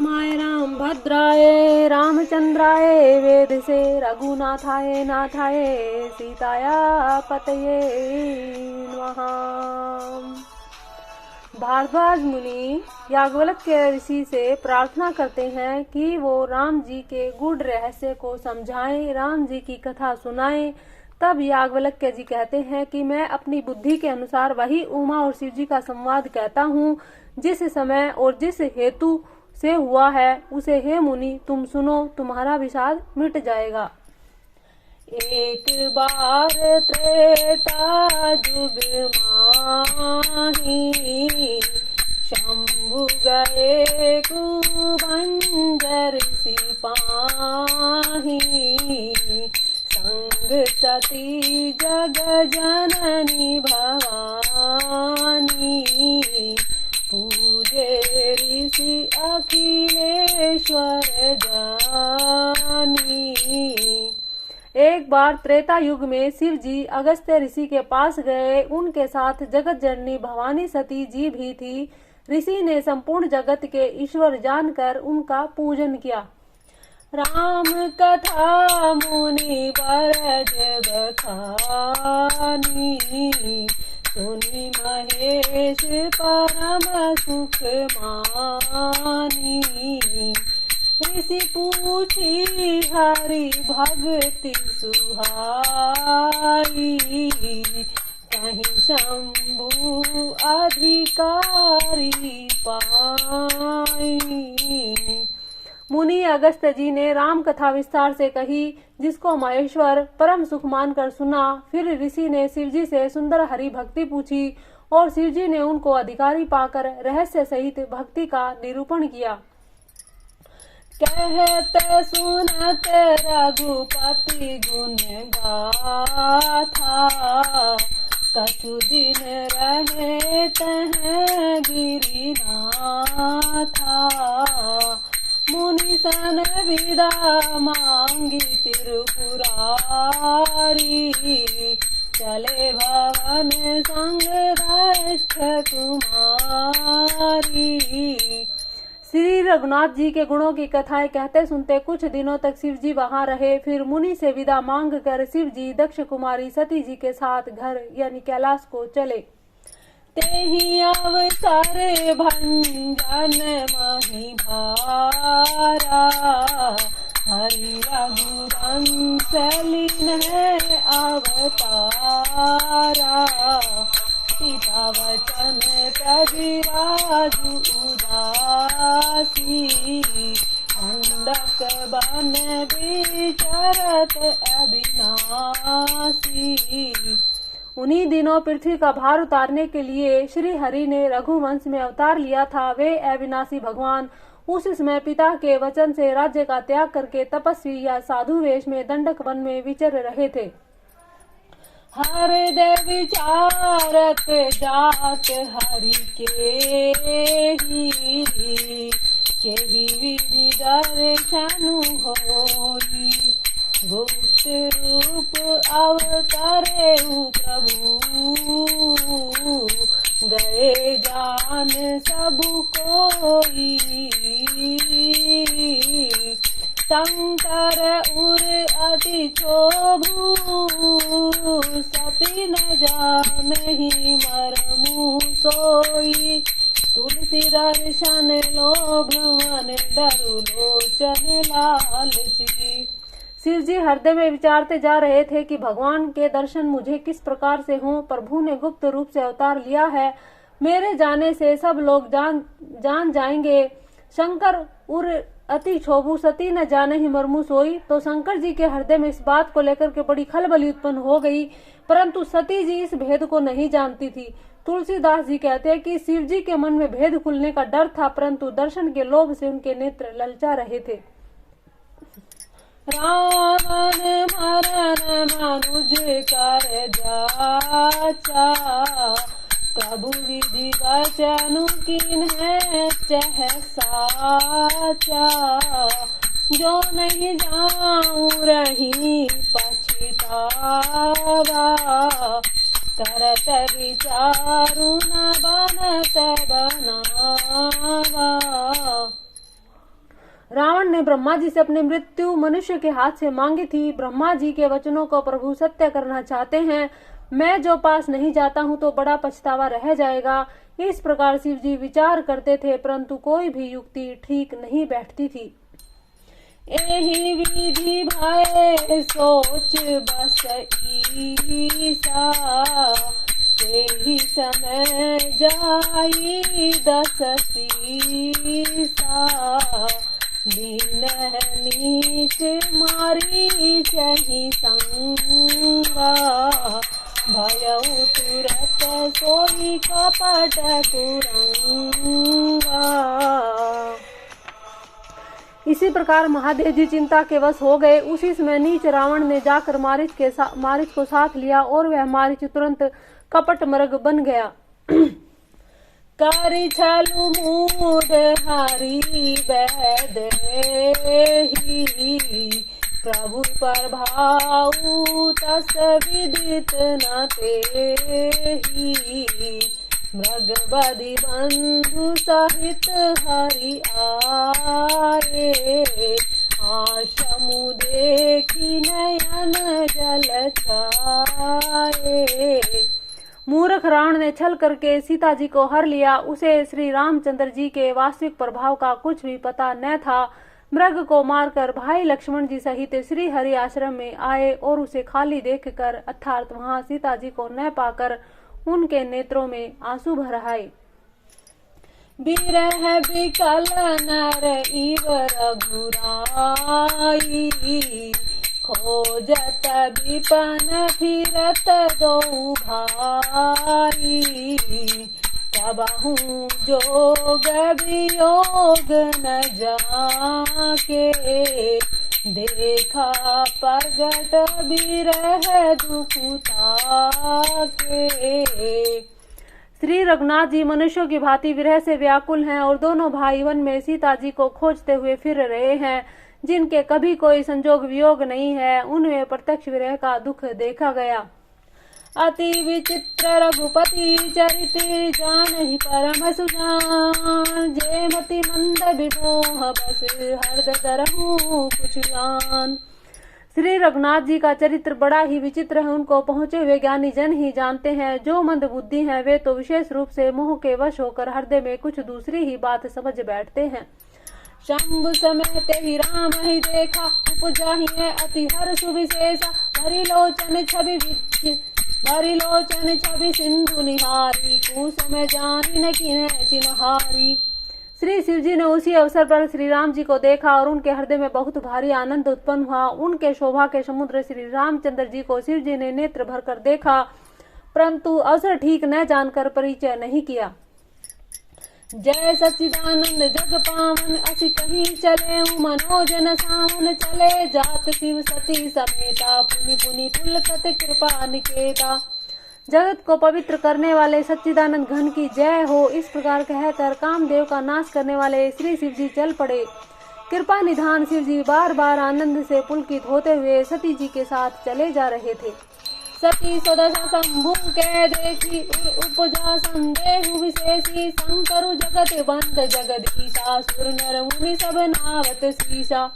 रामाय राम भद्राय रामचंद्राय वेद से रघुनाथाय नाथाय सीताया पतये नमः। भारद्वाज मुनि याज्ञवल्क्य ऋषि से प्रार्थना करते हैं कि वो राम जी के गूढ़ रहस्य को समझाएं, राम जी की कथा सुनाएं। तब याज्ञवल्क्य जी कहते हैं कि मैं अपनी बुद्धि के अनुसार वही उमा और शिव जी का संवाद कहता हूँ जिस समय और जिस हेतु से हुआ है उसे हे मुनि तुम सुनो, तुम्हारा विषाद मिट जाएगा। एक बार त्रेता युग माही शंभु गए कुबंजर सिपाही संग सती जग जननी भवानी पूजे ऋषि अखिलेश्वर जानी। एक बार त्रेता युग में शिव जी अगस्त्य ऋषि के पास गए। उनके साथ जगत जननी भवानी सती जी भी थी। ऋषि ने संपूर्ण जगत के ईश्वर जानकर उनका पूजन किया। राम कथा मुनि बरज बखानी सुनि महेश परम सुख मानी। ऋषि पूछी हरि भक्ति सुहाई कहीं शंभु अधिकारी पाई। मुनि अगस्त्य जी ने राम कथा विस्तार से कही जिसको महेश्वर परम सुख मानकर सुना। फिर ऋषि ने शिवजी से सुंदर हरि भक्ति पूछी और शिवजी ने उनको अधिकारी पाकर रहस्य सहित भक्ति का निरूपण किया। कहते सुनते रघुपति गुण गाथा कछु दिन रहे तह गिरिनाथा। मुनि सन विदा मांगी त्रिपुरारी चले भवन संग दक्ष कुमारी। श्री रघुनाथ जी के गुणों की कथाएं कहते सुनते कुछ दिनों तक शिव जी वहां रहे। फिर मुनि से विदा मांग कर शिव जी दक्ष कुमारी सती जी के साथ घर यानी कैलाश को चले। तेहि अवसर भंजन मही भारा हरि रघुवंश लीन है अवतारा। पिता वचन कविराजु उदासी अंडक बन विचरत अविनाशी। उन्हीं दिनों पृथ्वी का भार उतारने के लिए श्री हरि ने रघुवंश में अवतार लिया था। वे अविनाशी भगवान उस समय पिता के वचन से राज्य का त्याग करके तपस्वी या साधु वेश में दंडक वन में विचर रहे थे। हृदय विचारत जात हरि के विधि दर्शनु होई। गुप्त रूप अवतरे प्रभु गए जान सब कोई। शंकर उर अति क्षोभु सती न जानहि मरमु सोई। तुलसी दर्शन लोभ मन डरु लोचन लालची। शिव जी हृदय में विचारते जा रहे थे कि भगवान के दर्शन मुझे किस प्रकार से हों। प्रभु ने गुप्त रूप से अवतार लिया है, मेरे जाने से सब लोग जान जाएंगे। शंकर उर अति क्षोभु सती न जाने ही मरमु सोई। तो शंकर जी के हृदय में इस बात को लेकर के बड़ी खलबली उत्पन्न हो गई, परंतु सती जी इस भेद को नहीं जानती थी। तुलसीदास जी कहते हैं कि शिव जी के मन में भेद खुलने का डर था, परंतु दर्शन के लोभ से उनके नेत्र ललचा रहे थे। रावण मरण मनुज कर जाचा प्रभु विधि वचन किन्हे चह साचा। जो नहीं जाऊं रही पछतावा करत विचारु न बनत बनावा। रावण ने ब्रह्मा जी से अपनी मृत्यु मनुष्य के हाथ से मांगी थी। ब्रह्मा जी के वचनों को प्रभु सत्य करना चाहते हैं। मैं जो पास नहीं जाता हूँ तो बड़ा पछतावा रह जाएगा। इस प्रकार शिव जी विचार करते थे, परंतु कोई भी युक्ति ठीक नहीं बैठती थी। एहि विधि भय सोच बस ईसा, तेहि समय जाई दस सीसा। दीन नीच मारी चही संगा, भयउ तुरत सोई कपट कुरंगा। इसी प्रकार महादेव जी चिंता के वश हो गए। उसी समय नीच रावण ने जाकर मारीच को साथ लिया और वह मारीच तुरंत कपट मृग बन गया। करि छलु मूड हरि बैदेहि, प्रभु प्रभाऊ तस विदित न तेहि। मृग बधि बंधु सहित हरि आए, आशमु देखी नयन जल छाए। मूर्ख रावण ने छल करके सीता जी को हर लिया। उसे श्री रामचंद्र जी के वास्तविक प्रभाव का कुछ भी पता न था। मृग को मारकर भाई लक्ष्मण जी सहित श्री हरि आश्रम में आए और उसे खाली देखकर अर्थात वहां सीता जी को न पाकर उनके नेत्रों में आंसू भर आए। बिरह बिकल नर इव रघुराई, खोजत विपन फिरत दो भाई। तबहु जोग वियोग न जाके, देखा प्रगट बिरह दुखुता के। श्री रघुनाथ जी मनुष्यों की भांति विरह से व्याकुल हैं और दोनों भाई वन में सीता जी को खोजते हुए फिर रहे हैं। जिनके कभी कोई संजोग वियोग नहीं है, उनमें प्रत्यक्ष विरह का दुख देखा गया। अति विचित्र रघुपति चरित जानहि परम सुजान, जे मति मंद विमोह बस हरद तरहु कुछ जान। श्री रघुनाथ जी का चरित्र बड़ा ही विचित्र है। उनको पहुंचे हुए ज्ञानी जन ही जानते हैं। जो मंद बुद्धि हैं वे तो विशेष रूप से मोह के वश होकर हृदय में कुछ दूसरी ही बात समझ बैठते हैं। शंभु समेत ही राम ही देखा, उपजाहि है अति हर्ष विशेषा। भरिलोचन छवि सिंधु निहारी, कुसुम जानि न किन्ह चिन्हारी। श्री शिव जी ने उसी अवसर पर श्री राम जी को देखा और उनके हृदय में बहुत भारी आनंद उत्पन्न हुआ। उनके शोभा के समुद्र श्री रामचंद्र जी को शिव जी ने नेत्र भरकर देखा, परंतु अवसर ठीक न जानकर परिचय नहीं किया। जय सच्चिदानंद जग पावन, असि कहीं चले मनोजन सावन। चले जात शिव सती समेता, पुनि पुनि पुलकत कृपा निकेता। जगत को पवित्र करने वाले सच्चिदानंद घन की जय हो। इस प्रकार कहकर कामदेव का नाश करने वाले श्री शिव जी चल पड़े। कृपा निधान शिव जी बार बार आनंद से पुलकित होते हुए सती जी के साथ चले जा रहे थे। सती स्वदशा शंभु के देखी, उपजा संदेहु विशेषी। शंकरु जगत बंद जगदीशा, सुर नर मुनि सब नावत शीशा।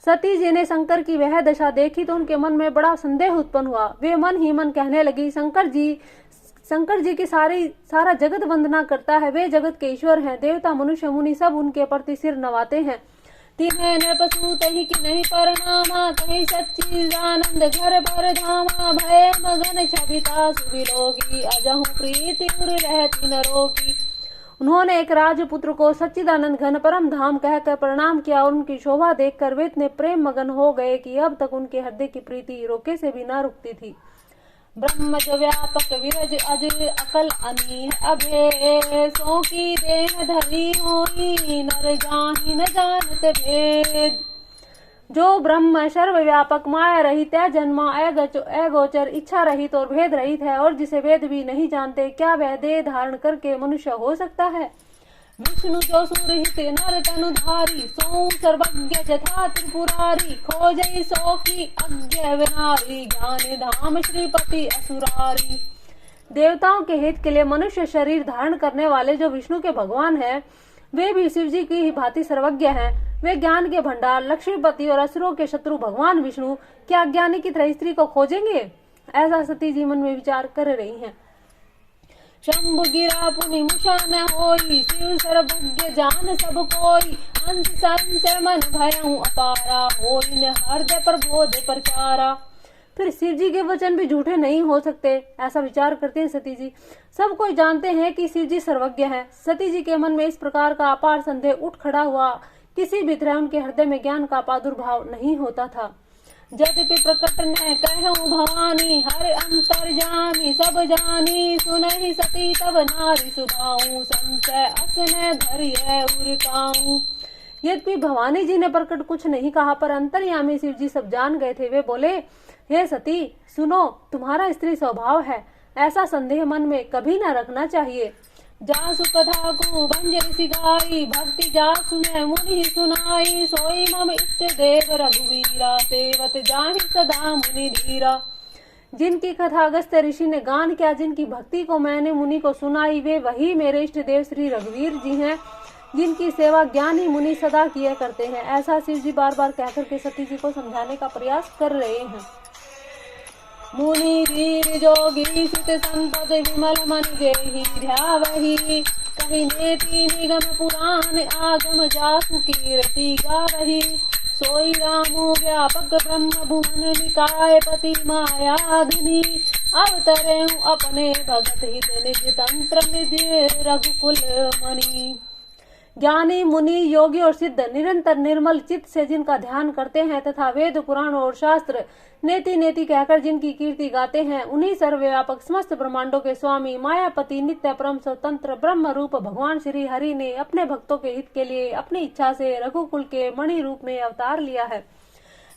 सती जी ने शंकर की वह दशा देखी तो उनके मन में बड़ा संदेह उत्पन्न हुआ। वे मन ही मन कहने लगी, शंकर जी की सारा जगत वंदना करता है। वे जगत के ईश्वर हैं। देवता मनुष्य मुनि सब उनके प्रति सिर नवाते हैं। तिन्हें नृपसु तहि की नहीं परनामा, कहीं सच्चिदानंद घर भर धामा। भय मगन छविता सुविलोगी, अजहु प्रीति उर रहती नरोगी। उन्होंने एक राजपुत्र को सच्चिदानंद घन परम धाम कहकर प्रणाम किया और उनकी शोभा देखकर वे इतने प्रेम मगन हो गए कि अब तक उनके हृदय की प्रीति रोके से भी न रुकती थी। ब्रह्म जो व्यापक विरज अज अकल अनी अभे, सो की देह धरी होई, नर जाहि न जानत भेद। जो ब्रह्म सर्वव्यापक माया रहित जन्मा अगोचर इच्छा रहित और भेद रहित है और जिसे वेद भी नहीं जानते, क्या वह देह धारण करके मनुष्य हो सकता है। विष्णु जो सुरहित नर तनुधारी, सो सर्वज्ञ जथा त्रिपुरारी। खोजई सो की अज्ञ विनारी, ज्ञान धाम श्रीपति असुरारी। देवताओं के हित के लिए मनुष्य शरीर धारण करने वाले जो विष्णु के भगवान हैं, वे भी शिव जी की ही भांति सर्वज्ञ हैं। वे ज्ञान के भंडार लक्ष्मीपति और असुरों के शत्रु भगवान विष्णु क्या अज्ञानी की तरह स्त्री को खोजेंगे? ऐसा सती जी मन में विचार कर रही हैं। शंभु गिरा पुनि मुषा न होई, शिव सर्वज्ञ जान सब कोई, अंश संशय मन भयउ अपारा, होई न हृदय प्रबोध प्रचारा। फिर शिव जी के वचन भी झूठे नहीं हो सकते, ऐसा विचार करते हैं सती जी। सब कोई जानते हैं कि शिव जी सर्वज्ञ हैं। सती जी के मन में इस प्रकार का अपार संदेह उठ खड़ा हुआ। किसी भी तरह उनके हृदय में ज्ञान का प्रादुर्भाव नहीं होता था। यद्यपि प्रकट न कहूँ भवानी, हर अंतर जामी सब जानी, सुनहि सती तब नारी सुभाऊ, संशय असने धरिय उरकाऊं। यद्यपि भवानी जी ने प्रकट कुछ नहीं कहा, पर अंतर्यामी शिव जी सब जान गए थे। वे बोले, हे सती सुनो, तुम्हारा स्त्री स्वभाव है, ऐसा संदेह मन में कभी न रखना चाहिए। जासु कथा को बंजर सिगाई, भक्ति जासु ने मुनि सुनाई, सोई मम इष्ट देव रघुवीरा, सेवत जाहि सदा मुनि धीरा। जिनकी कथा अगस्त्य ऋषि ने गान किया, जिनकी भक्ति को मैंने मुनि को सुनाई, वे वही मेरे इष्ट देव श्री रघुवीर जी हैं, जिनकी सेवा ज्ञानी मुनि सदा किया करते हैं। ऐसा शिव जी बार बार कहकर के सती जी को समझाने का प्रयास कर रहे हैं। मुनि धीर जोगी सित संपद विमल मन जेहि ध्यावहि, कहि नेति निगम पुराण आगम जासु कीर्ति गावहि। सोई रामो व्यापक ब्रह्म भुवन निकाय पति मायाधुनि, अवतरे अपने भगत हित निज तंत्र निज रघुकुल मणि। ज्ञानी मुनि योगी और सिद्ध निरंतर निर्मल चित्त से जिनका ध्यान करते हैं तथा वेद पुराण और शास्त्र नेति नेति कहकर जिनकी कीर्ति गाते हैं, उन्हीं सर्वव्यापक समस्त ब्रह्मांडों के स्वामी मायापति नित्य परम स्वतंत्र ब्रह्म रूप भगवान श्री हरि ने अपने भक्तों के हित के लिए अपनी इच्छा से रघुकुल के मणि रूप में अवतार लिया है।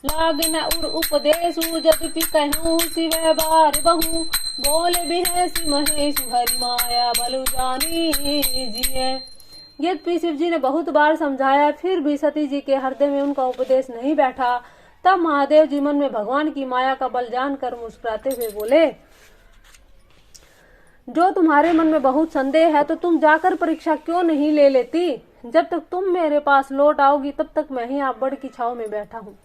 लागन उर उपदेशु यद्यपि कहूँ शिव बार बहु, बोल बिहसि महेशु हरि माया बलु जानी जिये। यद्यपि शिव जी ने बहुत बार समझाया, फिर भी सती जी के हृदय में उनका उपदेश नहीं बैठा। तब महादेव जी मन में भगवान की माया का बल जानकर मुस्कुराते हुए बोले, जो तुम्हारे मन में बहुत संदेह है तो तुम जाकर परीक्षा क्यों नहीं ले लेती? जब तक तुम मेरे पास लौट आओगी तब तक मैं ही आप बड़ की छाव में बैठा हूँ।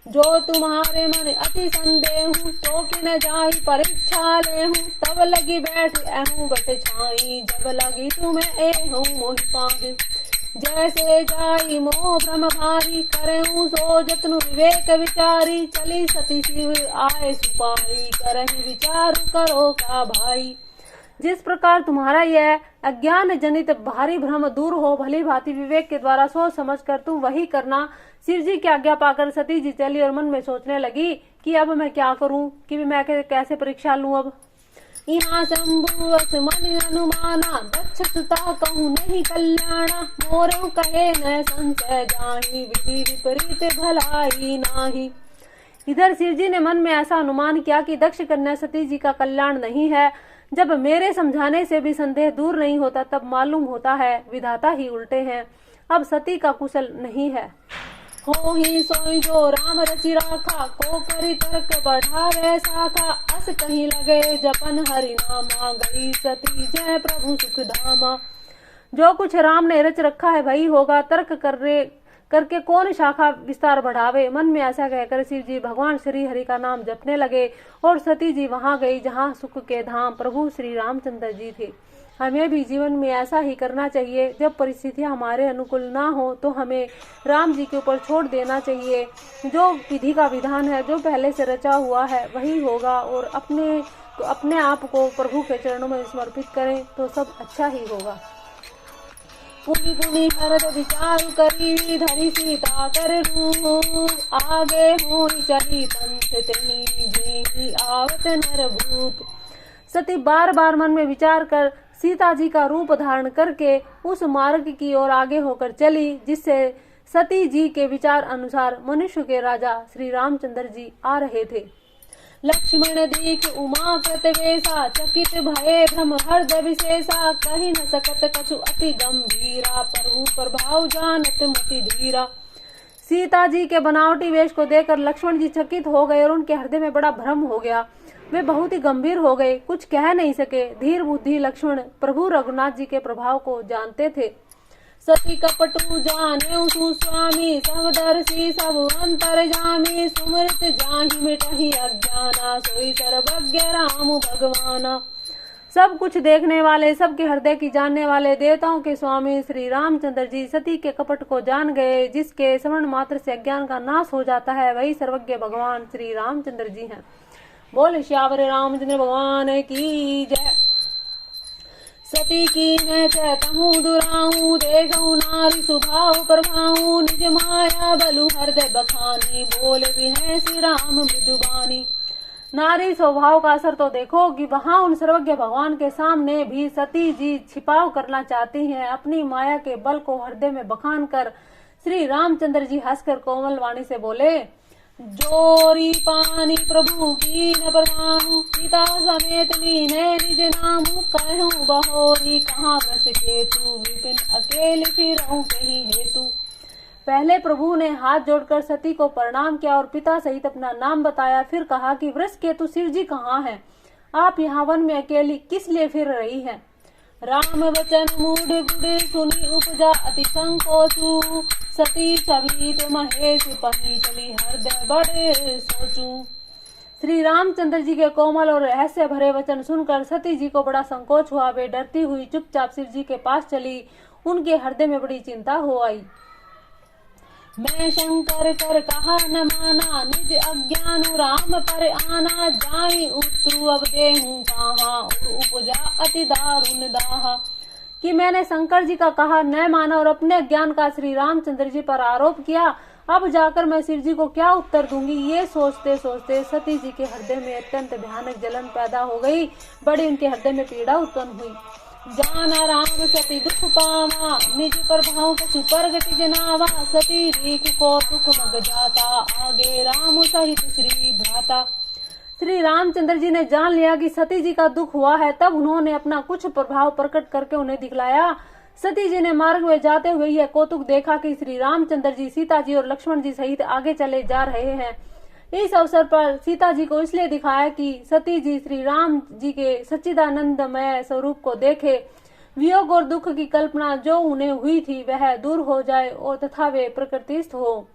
जो तुम्हारे मन अति संदेह हूँ, तो कि न जाई परीक्षा ले हूँ, तब लगी बैठ ऐहूँ बट छाई, जब लगी तुम्हें ऐहूँ मोहि पाँव। जैसे जाई मोह भ्रम भारी, करेहूँ सो जतन विवेक विचारी, चली सती शिव आए सुपारी, करहि विचार करो का भाई। जिस प्रकार तुम्हारा यह अज्ञान जनित भारी भ्रम दूर हो, भली भांति विवेक के द्वारा सोच समझ कर तुम वही करना। शिव जी की आज्ञा पाकर सती जी चली और मन में सोचने लगी कि अब मैं क्या करूं, कि मैं कैसे परीक्षा लूं। अब यहाँ शंभु मन अनुमाना, दक्ष सुता कहूँ नहीं कल्याणा, मोरऊ कहे न संशय जाहि, विधि विपरीत भलाई नाही। इधर शिव जी ने मन में ऐसा अनुमान किया कि दक्ष कन्या सती जी का कल्याण नहीं है। जब मेरे समझाने से भी संदेह दूर नहीं होता, तब मालूम होता है विधाता ही उल्टे हैं। अब सती का कुशल नहीं है। हो ही सोई जो राम रचि राखा, को करी तर्क बढ़ावे शाखा, अस कहीं लगे जपन हरि नामा, गई सती जय प्रभु सुख धामा। जो कुछ राम ने रच रखा है वही होगा, तर्क करके कौन शाखा विस्तार बढ़ावे। मन में ऐसा कहकर शिव जी भगवान श्री हरि का नाम जपने लगे और सती जी वहां गई जहां सुख के धाम प्रभु श्री रामचंद्र जी थे। हमें भी जीवन में ऐसा ही करना चाहिए। जब परिस्थितियां हमारे अनुकूल ना हो तो हमें राम जी के ऊपर छोड़ देना चाहिए। जो विधि का विधान है, जो पहले से रचा हुआ है वही होगा, और अपने आप को प्रभु के चरणों में समर्पित करें तो सब अच्छा ही होगा। पुनि पुनि हरद विचार करी, धरी सीता कर रूप, आगे होई चली पंथ तेनी, जेहि आवत नर भूप। सती बार बार मन में विचार कर सीता जी का रूप धारण करके उस मार्ग की ओर आगे होकर चली जिससे सती जी के विचार अनुसार मनुष्य के राजा श्री रामचंद्र जी आ रहे थे। लक्ष्मण दीख उमा कृतवेशा, चकित भये भ्रम हृदय विशेषा, कही न सकत कछु अति गंभीरा, प्रभु प्रभाव जानत मति धीरा। सीता जी के बनावटी वेश को देखकर लक्ष्मण जी चकित हो गए और उनके हृदय में बड़ा भ्रम हो गया। वे बहुत ही गंभीर हो गए, कुछ कह नहीं सके। धीर बुद्धि लक्ष्मण प्रभु रघुनाथ जी के प्रभाव को जानते थे। सती कपटु जाने सुस्वामी, समदर्शी सब अंतर्जामी, सुमृत जाहि मिटहि अज्ञाना, सोई सर्वज्ञ राम भगवाना। सब कुछ देखने वाले, सबके हृदय की जानने वाले, देवताओं के स्वामी श्री रामचंद्र जी सती के कपट को जान गए। जिसके श्रवण मात्र से अज्ञान का नाश हो जाता है, वही सर्वज्ञ भगवान श्री रामचंद्र जी हैं। बोल श्यावर रामचंद्र भगवान की जय। सती की न चहु दुराऊ, देखऊ नारी सुभाव प्रभाऊ, निज माया बलु हृदय बखानी, बोल भी है श्री राम मृदुबानी। नारी स्वभाव का असर तो देखो कि वहां उन सर्वज्ञ भगवान के सामने भी सती जी छिपाव करना चाहती हैं। अपनी माया के बल को हृदय में बखान कर श्री रामचंद्र जी हंसकर कोमल वाणी से बोले, जोरी पानी प्रभु की न परवाहु, सीता समेत लीने निज नामु, कहूँ बहोरी कहाँ बस केतु, विपिन अकेले फिरऊं कहीं हेतु। पहले प्रभु ने हाथ जोड़कर सती को प्रणाम किया और पिता सहित अपना नाम बताया। फिर कहा कि वृषकेतु शिव जी कहाँ हैं? आप यहाँ वन में अकेली किस लिए फिर रही हैं? राम वचन मूढ़ गुड़ सुनी उपजा अति संकोचू, सती सभी महेश पही चली हृदय बड़े सोचू। श्री रामचंद्र जी के कोमल और रहस्य भरे वचन सुनकर सती जी को बड़ा संकोच हुआ। वे डरती हुई चुपचाप शिव जी के पास चली। उनके हृदय में बड़ी चिंता हो आई। मैं शंकर कर कहा न माना, निज अज्ञान राम पर आना, जाई उतरू अब देहूं कहाँ, उपजा अति दारुण दाहा। कि मैंने शंकर जी का कहा न माना और अपने अज्ञान का श्री रामचंद्र जी पर आरोप किया। अब जाकर मैं शिव जी को क्या उत्तर दूंगी? ये सोचते सोचते सती जी के हृदय में अत्यंत भयानक जलन पैदा हो गई। बड़ी उनके हृदय में पीड़ा उत्पन्न हुई। जाना राम सती दुख पावा, निज प्रभाव कछु परगति जनावा, सती रीख को दुख मग जाता, आगे राम सहित श्री भ्राता। श्री रामचंद्र जी ने जान लिया कि सती जी का दुख हुआ है। तब उन्होंने अपना कुछ प्रभाव प्रकट करके उन्हें दिखलाया। सती जी ने मार्ग में जाते हुए यह कौतुक देखा कि श्री रामचंद्र जी सीता जी और लक्ष्मण जी सहित आगे चले जा रहे हैं। इस अवसर पर सीता जी को इसलिए दिखाया कि सती जी श्री राम जी के सच्चिदानंदमय स्वरूप को देखे, वियोग और दुख की कल्पना जो उन्हें हुई थी वह दूर हो जाए और तथा वे प्रकृतिस्थ हो।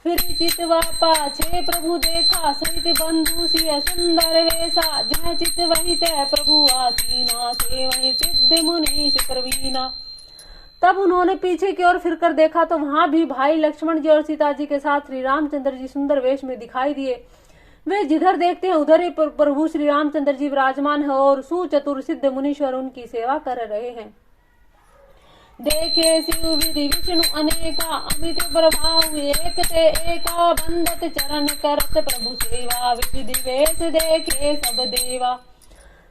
फिर चितवा पाछे प्रभु देखा, सहित बंधु सिय सुंदर वेशा, जह चित वही तय प्रभु आसीना, से वही सिद्ध मुनि प्रवीणा। तब उन्होंने पीछे की ओर फिरकर देखा तो वहां भी भाई लक्ष्मण जी और सीता जी के साथ श्री रामचंद्र जी सुंदर वेश में दिखाई दिए। वे जिधर देखते हैं उधर ही प्रभु श्री रामचंद्र जी विराजमान है और सुचतुर सिद्ध मुनीश्वर उनकी सेवा कर रहे हैं। देखे शिव विधि विष्णु अनेका, अमित प्रभाव एक ते एका, बंदत चरण करत प्रभु सेवा, विधि वेश देखे सब देवा।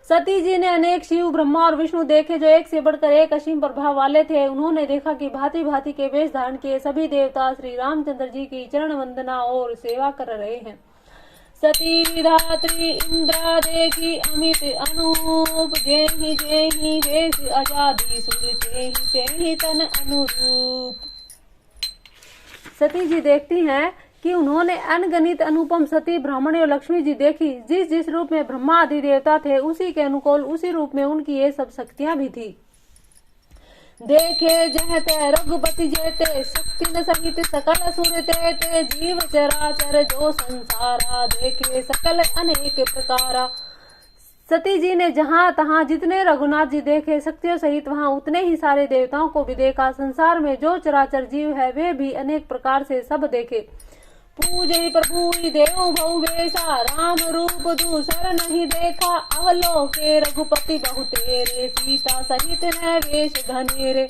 सती जी ने अनेक शिव ब्रह्मा और विष्णु देखे जो एक से बढ़कर एक असीम प्रभाव वाले थे। उन्होंने देखा कि भांति भांति के वेश धारण किए सभी देवता श्री रामचंद्र जी की चरण वंदना और सेवा कर रहे हैं। सती विधात्री इंद्रा देखी अमित अनूप, जेहि जेहि वेश आजादी सुर, तेहि तेहि तन अनुरूप। सती जी देखती हैं कि उन्होंने अनगणित अनुपम सती ब्राह्मणी और लक्ष्मी जी देखी। जिस जिस रूप में ब्रह्मा आदि देवता थे उसी के अनुकूल उसी रूप में उनकी ये सब शक्तियां भी थी। देखे जहते रघुपति जेते, शक्ति न सहित सकल सुर ते, जीव चराचर जो संसारा, देखे सकल अनेक प्रकारा। सती जी ने जहाँ तहाँ जितने रघुनाथ जी देखे शक्तियों सहित वहाँ उतने ही सारे देवताओं को भी देखा। संसार में जो चराचर जीव है वे भी अनेक प्रकार से सब देखे। पूजे प्रभु देव बहु वेशा, राम रूप दूसर नहीं देखा, अवलोके रघुपति बहुतेरे, सीता सहित न वेश घनेरे।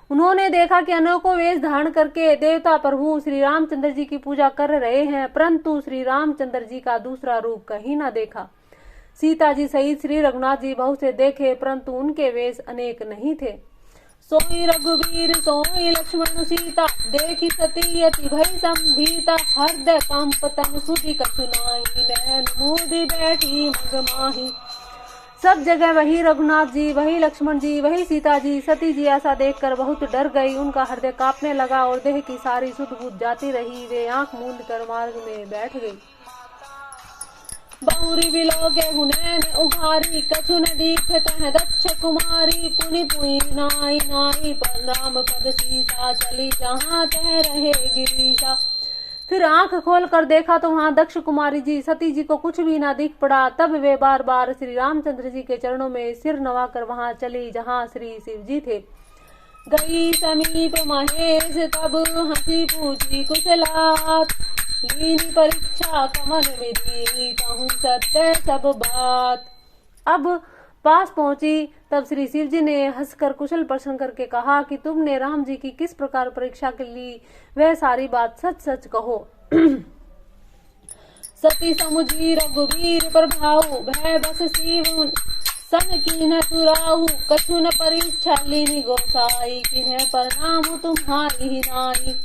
उन्होंने देखा कि अनेकों वेश धारण करके देवता प्रभु श्री रामचंद्र जी की पूजा कर रहे हैं, परंतु श्री रामचंद्र जी का दूसरा रूप कहीं न देखा। सीता जी सहित श्री रघुनाथ जी बहुत से देखे, परंतु उनके वेश अनेक नहीं थे। सोई रघुवीर सोई लक्ष्मण सीता, देखी सती अति भय संभीता, हृदय कंप तन सुधि कछु नाहि, नैन मूदि बैठी मगमाही। सब जगह वही रघुनाथ जी, वही लक्ष्मण जी, वही सीता जी। सती जी ऐसा देखकर बहुत डर गई। उनका हृदय कांपने लगा और देह की सारी सुध बुध जाती रही। वे आंख मूंद कर मार्ग में बैठ गई। बहुरी बिलोके हुनैन उघारी, कछु न दीखे तह दक्ष कुमारी। पुनि पुई नाई नाई पर राम पद सीसा, चली जहाँ तह रहे गिरीसा। फिर आंख खोल कर देखा तो वहां दक्ष कुमारी जी सती जी को कुछ भी ना दिख पड़ा। तब वे बार बार श्री रामचंद्र जी के चरणों में सिर नवाकर वहां चली जहां श्री शिव जी थे। गई समीप महेश तब हंसी पूछी कुशलात, लीनी परीक्षा कमल मेरी, कहूँ सत्य सब बात। अब पास पहुंची तब श्री शिव जी ने हंसकर कुशल प्रश्न करके कहा कि तुमने राम जी की किस प्रकार परीक्षा के ली, वह सारी बात सच सच कहो। सती समुझी रघुवीर प्रभाऊ, भय बस शिव सन कीन्ह तुराहु। कछु न परीक्षा लीनी गोसाई, किन्ह प्रणाम तुम्हारी ही नाई।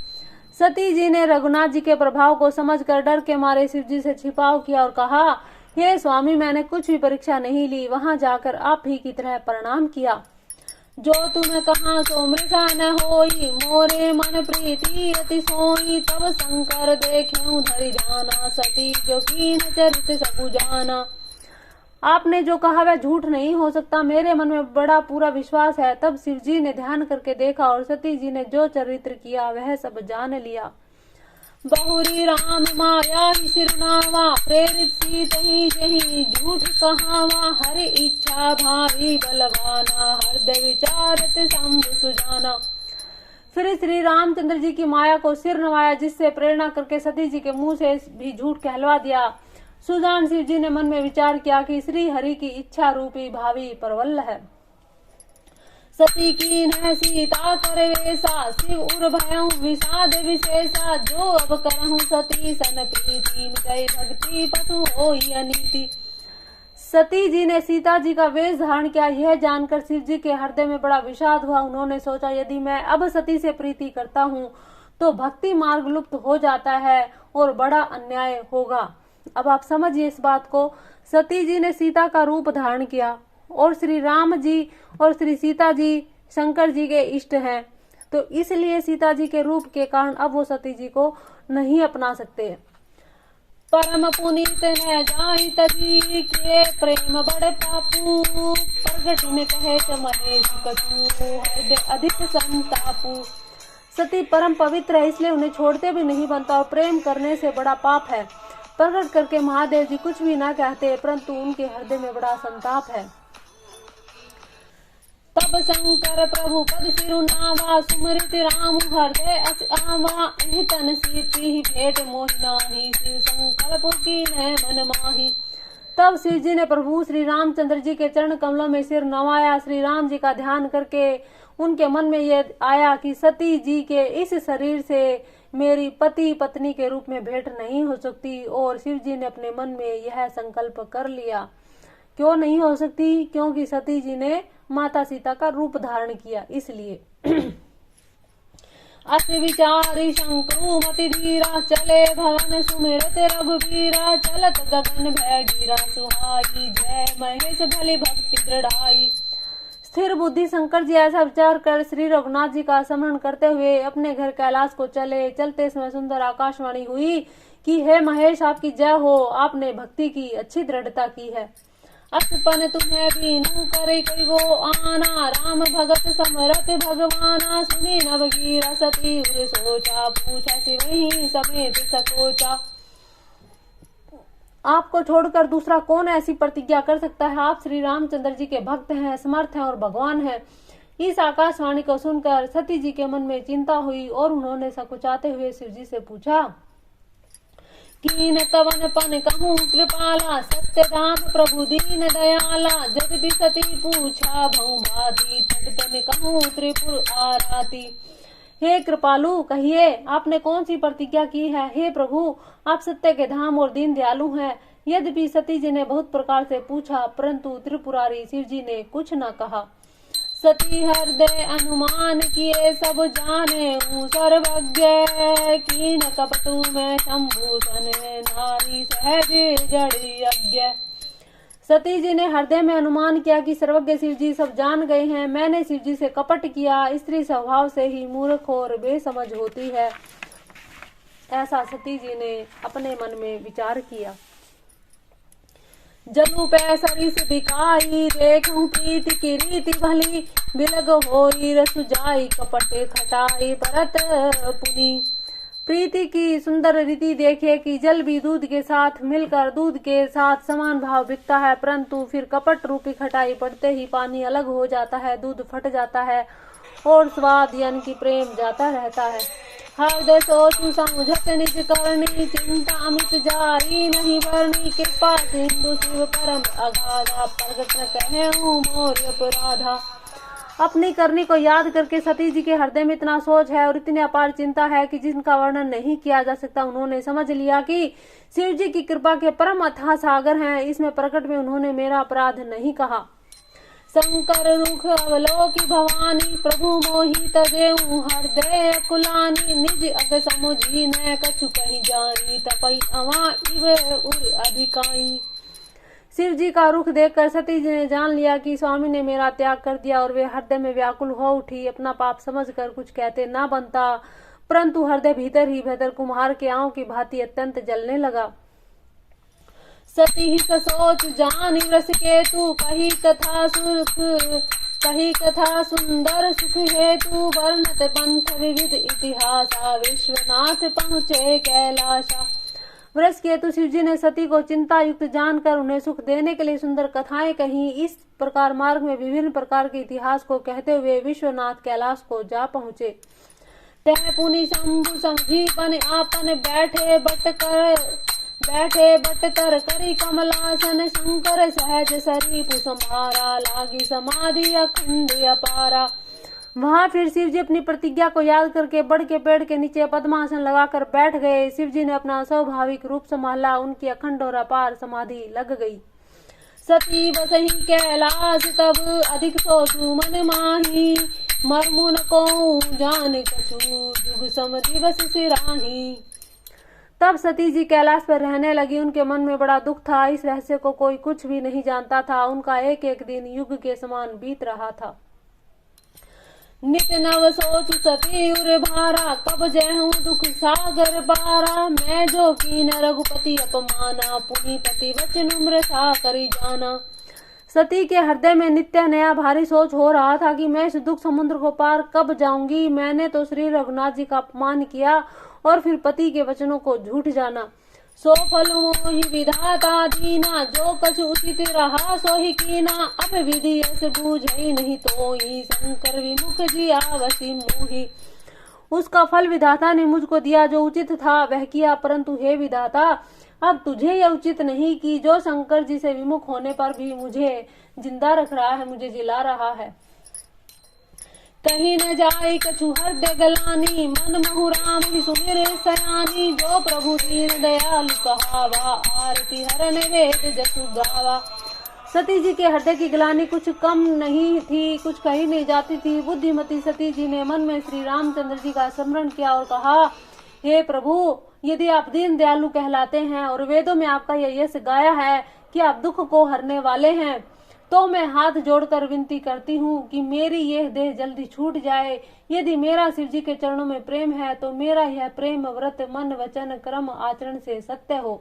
सती जी ने रघुनाथ जी के प्रभाव को समझकर डर के मारे शिव जी से छिपाव किया और कहा, हे स्वामी, मैंने कुछ भी परीक्षा नहीं ली, वहां जाकर आप ही की तरह प्रणाम किया। जो तुम कहा सो मृषा न होई, मोरे मन प्रीति अति सोई। तब शंकर देखे धरि ध्याना, सती जो कीन चरित सबु जाना। आपने जो कहा वह झूठ नहीं हो सकता, मेरे मन में बड़ा पूरा विश्वास है। तब शिव जी ने ध्यान करके देखा और सती जी ने जो चरित्र किया वह सब जान लिया। बहुरी राम माया ही सिरनावा, प्रेरित सीत ही जही झूठ कहावा। हरि इच्छा भारी बलवाना, हृदय विचारत शंभु सुजाना। फिर श्री रामचंद्र जी की माया को सिर नवाया, जिससे प्रेरणा करके सती जी के मुंह से भी झूठ कहलवा दिया। सुजान शिव जी ने मन में विचार किया कि श्री हरि की इच्छा रूपी भावी परवल है। सती कीन सीता कर वेसा, शिव उर भयं विषाद विशेषा। जो अब करहूं सती सन प्रीति, मिटै भक्ति पतु होई अनीति। सती जी ने सीता जी का वेश धारण किया। यह जानकर शिव जी के हृदय में बड़ा विषाद हुआ। उन्होंने सोचा, यदि मैं अब सती से प्रीति करता हूँ तो भक्ति मार्ग लुप्त हो जाता है और बड़ा अन्याय होगा। अब आप समझिए इस बात को। सती जी ने सीता का रूप धारण किया और श्री राम जी और श्री सीता जी शंकर जी के इष्ट हैं, तो इसलिए सीता जी के रूप के कारण अब वो सती जी को नहीं अपना सकते। परम पुनीत न जाई तजी, के प्रेम बड़ पापू। प्रगट ने कहे महेश कछु, हृदय अधिक संतापू। सती परम पवित्र है, इसलिए उन्हें छोड़ते भी नहीं बनता और प्रेम करने से बड़ा पाप है। प्रकट करके महादेव जी कुछ भी ना कहते, परंतु उनके हृदय में बड़ा संताप है। तब शंकर प्रभु पद सिरुनावा, सुमृत राम हृदय अस आवा। तन सीति भेंट मोहि नाही, शिव संकल्प कीन्ह मन माही। तब शिव जी ने प्रभु श्री रामचंद्र जी के चरण कमलों में सिर नवाया। श्री राम जी का ध्यान करके उनके मन में यह आया कि सती जी के इस शरीर से मेरी पति पत्नी के रूप में भेंट नहीं हो सकती, और शिव जी ने अपने मन में यह संकल्प कर लिया। क्यों नहीं हो सकती? क्योंकि सती जी ने माता सीता का रूप धारण किया, इसलिए। अस विचारी शंकरु मति धीरा, चले भवन सुमिरत रघुबीरा। चलत गगन भय गिरा सुहाई, जय महेश भली भक्ति दृढ़ाई। स्थिर बुद्धि शंकर जी ऐसा विचार कर श्री रघुनाथ जी का स्मरण करते हुए अपने घर कैलाश को चले। चलते समय सुंदर आकाशवाणी हुई कि हे महेश, आपकी जय हो, आपने भक्ति की अच्छी दृढ़ता की है। असपन तुम्हें बीनू करे कई वो आना, राम भगत समरथ भगवाना। सुनी नवगीरा सती उर सोचा, पूछा से वही समेत सकोचा। आपको छोड़कर दूसरा कौन ऐसी प्रतिज्ञा कर सकता है? आप श्री रामचंद्र जी के भक्त हैं, समर्थ हैं और भगवान हैं। इस आकाशवाणी को सुनकर सती जी के मन में चिंता हुई और उन्होंने सकुचाते हुए शिव जी से पूछा, कीन कवन पन कहूँ कृपाला, सत्य धाम प्रभु दीन दयाला। जब भी सती पूछा भऊ भाती, तब तन कहूँ त्रिपुर आराती। हे कृपालु, कहिए आपने कौन सी प्रतिज्ञा की है? हे प्रभु, आप सत्य के धाम और दीन दयालु हैं। यद्यपि सती जी ने बहुत प्रकार से पूछा, परंतु त्रिपुरारी शिव जी ने कुछ न कहा। सती हृदय अनुमान किए, सब जाने सर्वज्ञ। कीन कपटू में शंभूषण, नारी सहज जड़ यज्ञ। सती जी ने हृदय में अनुमान किया कि सर्वज्ञ शिव जी सब जान गए हैं। मैंने शिव जी से कपट किया, स्त्री स्वभाव से ही मूर्ख और बेसमझ होती है, ऐसा सती जी ने अपने मन में विचार किया। जलू पै सरिस बिकाई, देखूं प्रीति की रीति भली, बिलग होई रसु जाई, कपटे खटाई भरत पुनि। प्रीति की सुंदर रीति देखिए कि जल भी दूध के साथ मिलकर दूध के साथ समान भाव बिकता है, परंतु फिर कपट रूपी खटाई पड़ते ही पानी अलग हो जाता है, दूध फट जाता है और स्वाद यानी कि प्रेम जाता रहता है। हृदय सोचु समझत निज करनी, चिंता अमित जाई नहीं बरनी, कृपा सिंधु शिव परम अगाधा, प्रगट न कहूँ मोर अपराधा। अपनी करनी को याद करके सती जी के हृदय में इतना सोच है और इतनी अपार चिंता है कि जिनका वर्णन नहीं किया जा सकता। उन्होंने समझ लिया कि शिव जी की कृपा के परम अथाह सागर हैं। इसमें प्रकट में उन्होंने मेरा अपराध नहीं कहा। शंकर रुख अवलोकी भवानी, प्रभु मोहि तजेऊ हृदय कुलानी, निज अग समुझी न कछु कहीं जानी, तपई अवा इव उर अधिकाई। शिव जी का रुख देखकर सती जी ने जान लिया कि स्वामी ने मेरा त्याग कर दिया और वे हृदय में व्याकुल हो उठी। अपना पाप समझकर कुछ कहते ना बनता, परंतु हृदय भीतर ही भीतर कुम्हार के आंव की भांति अत्यंत जलने लगा। सती ही सोच जानी रस के तू, कही कथा सुंदर सुख हेतु, वर्णत पंथ विविध इतिहासा, विश्वनाथ पहुँचे कैलाशा। वृष केतु शिव जी ने सती को चिंता युक्त जानकर उन्हें सुख देने के लिए सुंदर कथाएं कही। इस प्रकार मार्ग में विभिन्न प्रकार के इतिहास को कहते हुए विश्वनाथ कैलाश को जा पहुँचे। तह पुनि शंभु समझी बन आपन, बैठे बट तर करी कमलासन, शंकर सहज सरीपु संभारा, लागी समाधि अखंड अपारा। वहां फिर शिव जी अपनी प्रतिज्ञा को याद करके बड़ के पेड़ के नीचे पद्मासन लगाकर बैठ गए। शिव जी ने अपना स्वाभाविक रूप संभाला, उनकी अखंड और अपार समाधि लग गई। सती बसही कैलाश तब, अधिक सोचू मन माही, मरमु न को जान कछु, जुग सम दिवस सिराही। तब सती जी कैलाश पर रहने लगी। उनके मन में बड़ा दुख था। इस रहस्य को कोई कुछ भी नहीं जानता था। उनका एक एक दिन युग के समान बीत रहा था। नित नव सोच सती उर भारा, कब जहूं दुख सागर बारा, मैं जो कीन रघुपति अपमाना, पुनि पति वचन मृषा करी जाना। सती के हृदय में नित्य नया भारी सोच हो रहा था कि मैं इस दुख समुद्र को पार कब जाऊंगी। मैंने तो श्री रघुनाथ जी का अपमान किया और फिर पति के वचनों को झूठ जाना। सो फल मोहि विधाता दीना, जो कछु उचित रहा सो ही कीना, अब विधि यस बूझई नहीं तोहि, शंकर विमुख जी आवसी मोहि। उसका फल विधाता ने मुझको दिया, जो उचित था वह किया, परंतु हे विधाता अब तुझे यह उचित नहीं कि जो शंकर जी से विमुख होने पर भी मुझे जिंदा रख रहा है, मुझे जिला रहा है। कहीं न जाए कछु हृदय गलानी, मन महु राम ही सुमिर सयानी, जो प्रभु दीन दयालु कहावा, आरती हरण वेद जसु गावा। सती जी के हृदय की गलानी कुछ कम नहीं थी, कुछ कही नहीं जाती थी। बुद्धिमती सती जी ने मन में श्री रामचंद्र जी का स्मरण किया और कहा, हे प्रभु, यदि आप दीन दयालु कहलाते हैं और वेदों में आपका यह यश गाया है कि आप दुख को हरने वाले हैं, तो मैं हाथ जोड़कर विनती करती हूँ कि मेरी यह देह जल्दी छूट जाए। यदि मेरा शिव जी के चरणों में प्रेम है तो मेरा यह प्रेम व्रत मन वचन कर्म आचरण से सत्य हो।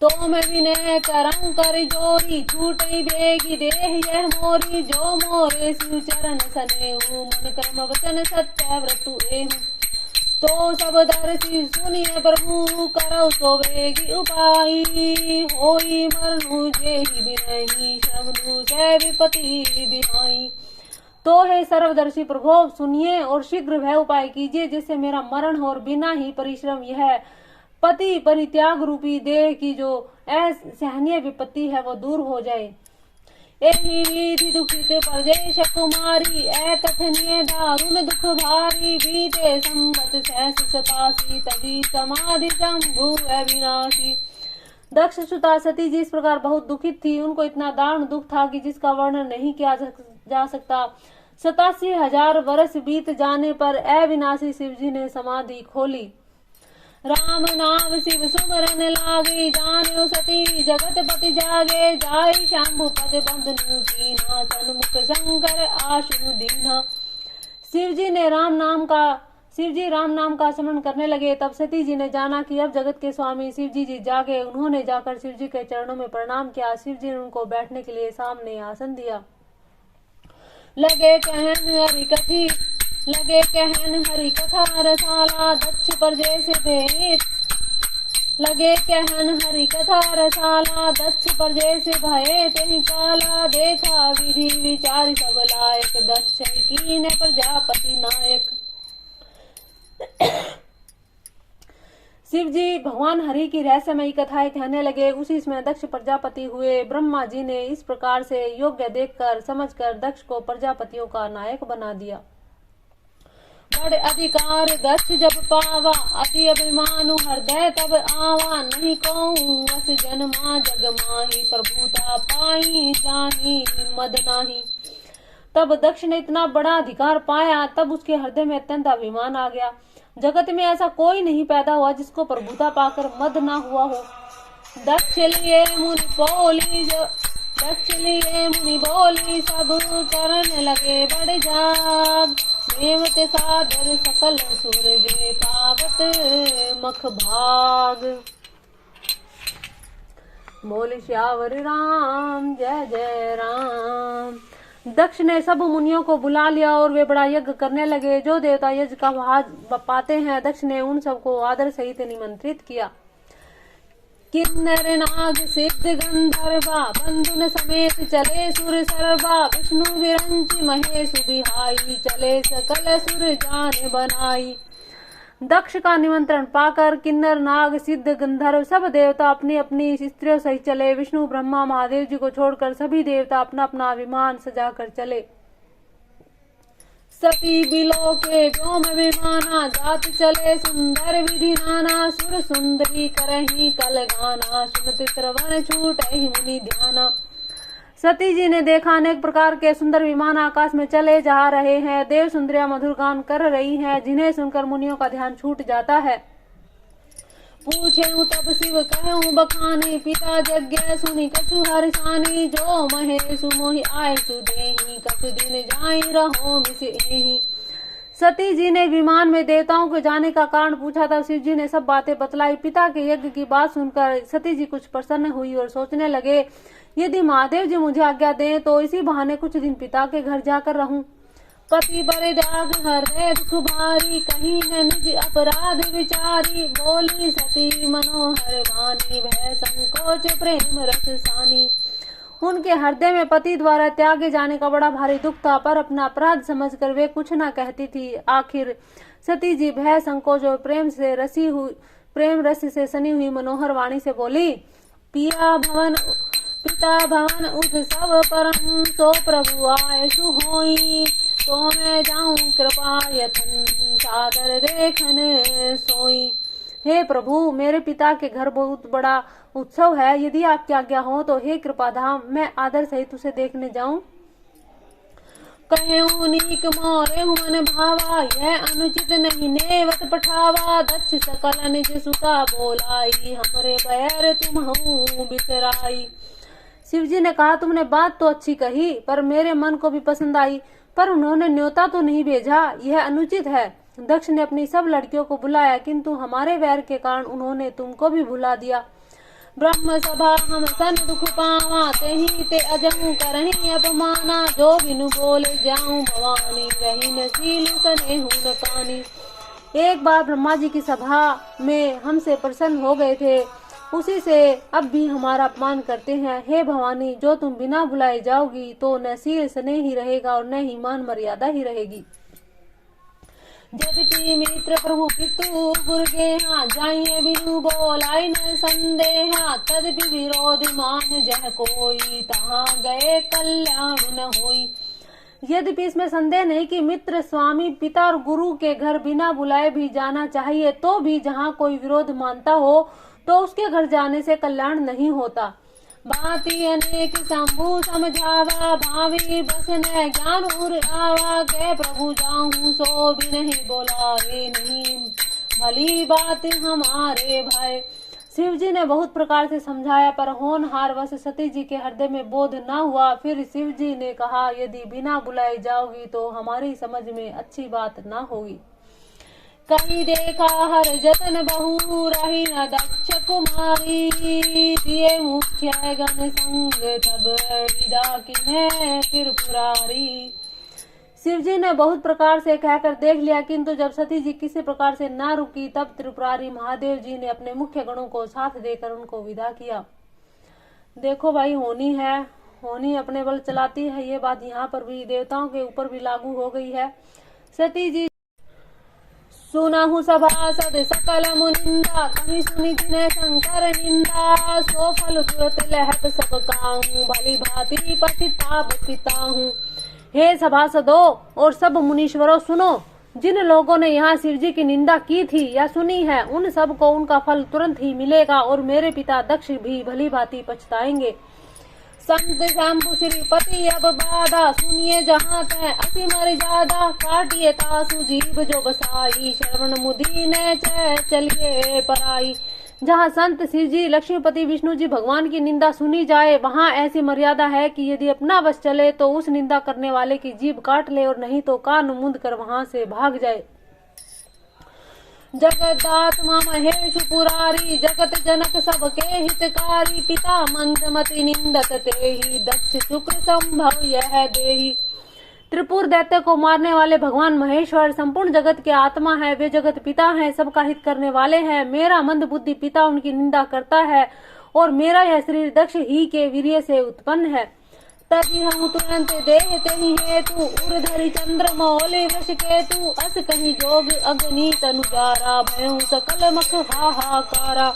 तो मैं विनय करऊं कर जोरी, छूटई बेगी देह यह मोरी, जो मोरे शिव चरण सनेहु, मन कर्म वचन सत्य व्रतु एहु। तो सब दर्शी सुनिए प्रभु, करौ सो बेगी उपाई, होई मरनु जेहि बिनहि, श्रवनु से विपति बिहाई। तो हे सर्वदर्शी प्रभु, सुनिए और शीघ्र वह उपाय कीजिए जिससे मेरा मरण हो और बिना ही परिश्रम यह पति परित्याग रूपी देह की जो असहनीय विपत्ति है वो दूर हो जाए। एहि विधि दुखित परदेश कुमारी, कथनीय दारुण दुख भारी, बीते संवत सहस सतासी, तभी समाधि शंभु अविनाशी। दक्ष सुता सती जी इस प्रकार बहुत दुखित थी। उनको इतना दारुण दुख था कि जिसका वर्णन नहीं किया जा सकता। 87,000 वर्ष बीत जाने पर अविनाशी शिव जी ने समाधि खोली। राम नाम शिव सुमरन लागे, जाने सती जगत पति जागे, जाय शंभु पद बंधनु कीना, सन्मुख शंकर आशु दीना। शिव जी ने राम नाम का शिव जी राम नाम का स्मरण करने लगे। तब सती जी ने जाना कि अब जगत के स्वामी शिव जी जागे। उन्होंने जाकर शिव जी के चरणों में प्रणाम किया। शिव जी ने उनको बैठने के लिए सामने आसन दिया। लगे कहन हरि कथा रसाला, दक्ष पर जैसे भेद लगे कहन हरि कथा रसाला, दक्ष पर जैसे भये तेहि काला। देखा विधि विचार सब लायक, दक्ष कीने प्रजापति नायक। शिव जी भगवान हरि की रहस्यमयी कथाएं कहने लगे। उसी समय दक्ष प्रजापति हुए। ब्रह्मा जी ने इस प्रकार से योग्य देखकर समझकर दक्ष को प्रजापतियों का नायक बना दिया। बड़े अधिकार दक्ष जब पावा, अति अभिमानु हृदय तब आवा। नहीं कहूँ अस जन्मा जग माही, प्रभुता पाई जाही मद नाही। तब दक्ष ने इतना बड़ा अधिकार पाया, तब उसके हृदय में अत्यंत अभिमान आ गया। जगत में ऐसा कोई नहीं पैदा हुआ जिसको प्रभुता पाकर मद ना हुआ हो। दक्ष लिए मुनि बोली, सब करन लगे बड़े जाग। देवते सादर सकल सूरज, पावत मख भाग। बोल श्यावर राम जय जय राम। दक्ष ने सब मुनियों को बुला लिया और वे बड़ा यज्ञ करने लगे। जो देवता यज्ञ का भाग पाते हैं, दक्ष ने उन सबको आदर सहित निमंत्रित किया। किन्नर नाग सिद्ध गंधर्वा, बंधुन समेत चले सुर सर्वा। विष्णु विरंची महेश बिहाई, चले सकल सुर जान बनाई। दक्ष का निमंत्रण पाकर किन्नर नाग सिद्ध गंधर्व सब देवता अपनी अपनी स्त्रियों सहित चले। विष्णु ब्रह्मा महादेव जी को छोड़कर सभी देवता अपना अपना विमान सजाकर चले। सती बिलो के व्योम विमाना, जात चले सुंदर विधि नाना। सुर सुंदरी करही कल गाना, सुनत श्रवण छूटहि मुनि ध्याना। सती जी ने देखा अनेक प्रकार के सुंदर विमान आकाश में चले जा रहे हैं। देव सुंदरियां मधुर गान कर रही हैं, जिन्हें सुनकर मुनियों का ध्यान छूट जाता है। पूछे तब शिव कहूँ बखानी, पिता यज्ञ सुनी कछु हर्षानी। जो महेश मोहि आय सुदेही, कछु दिन जाई रहो मिस एही। सती जी ने विमान में देवताओं के जाने का कारण पूछा। तब शिव जी ने सब बातें बतलाई। पिता के यज्ञ की बात सुनकर सती जी कुछ प्रसन्न हुई और सोचने लगे, यदि महादेव जी मुझे आज्ञा दें तो इसी बहाने कुछ दिन पिता के घर जाकर रहूं। पति बड़े त्याग हृदय दुख भारी, कहीं न निज अपराध विचारी। बोली सती मनोहर वाणी, भय संकोच प्रेम रस सानी। उनके हृदय में पति द्वारा त्यागे जाने का बड़ा भारी दुख था, पर अपना अपराध समझकर वे कुछ न कहती थी। आखिर सती जी भय संकोच और प्रेम रस से सनी हुई मनोहर वाणी से बोली, पिता भवन उत्सव परम, सो प्रभु आय सुहोई। तो मैं जाऊं कृपा यतन, सादर देखन सोई। हे प्रभु, मेरे पिता के घर बहुत बड़ा उत्सव है। यदि आपकी आज्ञा हो तो हे कृपाधाम, मैं आदर सहित उसे देखने जाऊं। कहूँ नीक मोरे मन भावा, यह अनुचित नहीं नेवत पठावा। दक्ष सकल निज सुता बोलाई, हमरे बैर तुम हूँ बिसराई। शिव जी ने कहा, तुमने बात तो अच्छी कही, पर मेरे मन को भी पसंद आई, पर उन्होंने न्योता तो नहीं भेजा, यह अनुचित है। दक्ष ने अपनी सब लड़कियों को बुलाया, किंतु हमारे वैर के कारण उन्होंने तुमको भी भुला दिया। ब्रह्म सभा हम सन दुख पावा, तेहि ते अजहू करही अपमाना। जो बिनु बोले जाऊं भवानी, रही नसील सनेहू न कानी। एक बार ब्रह्मा जी की सभा में हमसे प्रसन्न हो गए थे, उसी से अब भी हमारा अपमान करते हैं। हे भवानी, जो तुम बिना बुलाए जाओगी तो न सील स्नेह ही रहेगा और न ही मान मर्यादा ही रहेगी। जगती मित्र प्रभु पितु गुरगेहा, जाइए बिनु बोलाई न संदेहा। तदपि विरोध मान जह कोई, तहाँ गए कल्याण न होई। यद्यपि इसमें संदेह नहीं कि मित्र स्वामी पिता और गुरु के घर बिना बुलाए भी जाना चाहिए, तो भी जहाँ कोई विरोध मानता हो तो उसके घर जाने से कल्याण नहीं होता। बाती अनेक शंभु समझावा, भावी बस न ज्ञान उर आवा। गए प्रभु जाऊं सो भी नहीं बोलाए, नहीं भली बात हमारे भाई। शिव जी ने बहुत प्रकार से समझाया, पर होनहार वश सती जी के हृदय में बोध न हुआ। फिर शिव जी ने कहा, यदि बिना बुलाए जाओगी तो हमारी समझ में अच्छी बात न होगी। कहीं देखा हर जतन बहु रही न दक्ष कुमारी, दिए मुख्य गण संग तब विदा किन्हें त्रिपुरारी। शिव जी ने बहुत प्रकार से कहकर देख लिया, किंतु जब सती जी किसी प्रकार से ना रुकी तब त्रिपुरारी महादेव जी ने अपने मुख्य गणों को साथ देकर उनको विदा किया। देखो भाई, होनी अपने बल चलाती है, ये बात यहाँ पर भी देवताओं के ऊपर भी लागू हो गई है। सती जी सुनहु सभासद सकल मुनिंदा, कहीं सुनी जिन्हें शंकर निंदा, सो फल तुरत लहत सब काहूं, भली भांति पतिताप पिताहूं। हे सभासदों और सब मुनीश्वरों, सुनो, जिन लोगों ने यहाँ शिव जी की निंदा की थी या सुनी है, उन सब को उनका फल तुरंत ही मिलेगा और मेरे पिता दक्ष भी भली भांति पछताएंगे। संत शंभु श्रीपति अब बाधा, सुनिए जहाँ तय असी मर्यादा, काटिए तासु जीव जो बसाई, श्रवण मुदी ने चलिए पराई। जहाँ संत शिव जी, लक्ष्मीपति विष्णु जी भगवान की निंदा सुनी जाए, वहाँ ऐसी मर्यादा है कि यदि अपना वश चले तो उस निंदा करने वाले की जीभ काट ले और नहीं तो कान मूंद कर वहाँ से भाग जाए। जगदात्मा महेश पुरारी, जगत जनक सबके हितकारी, पिता मंदमति निंदत तेहि, दक्ष शुक्र संभव यह देहि। त्रिपुर दैत्य को मारने वाले भगवान महेश्वर संपूर्ण जगत के आत्मा है, वे जगत पिता हैं, सबका हित करने वाले हैं। मेरा मंद बुद्धि पिता उनकी निंदा करता है और मेरा यह शरीर दक्ष ही के वीर्य से उत्पन्न है। तभी हम तुरंत देहते ही हेतु, उर्धरि चंद्र मौले वश केतु, अस कहीं जोग अग्नि तनुजारा, भयं सकल मख हाहाकारा।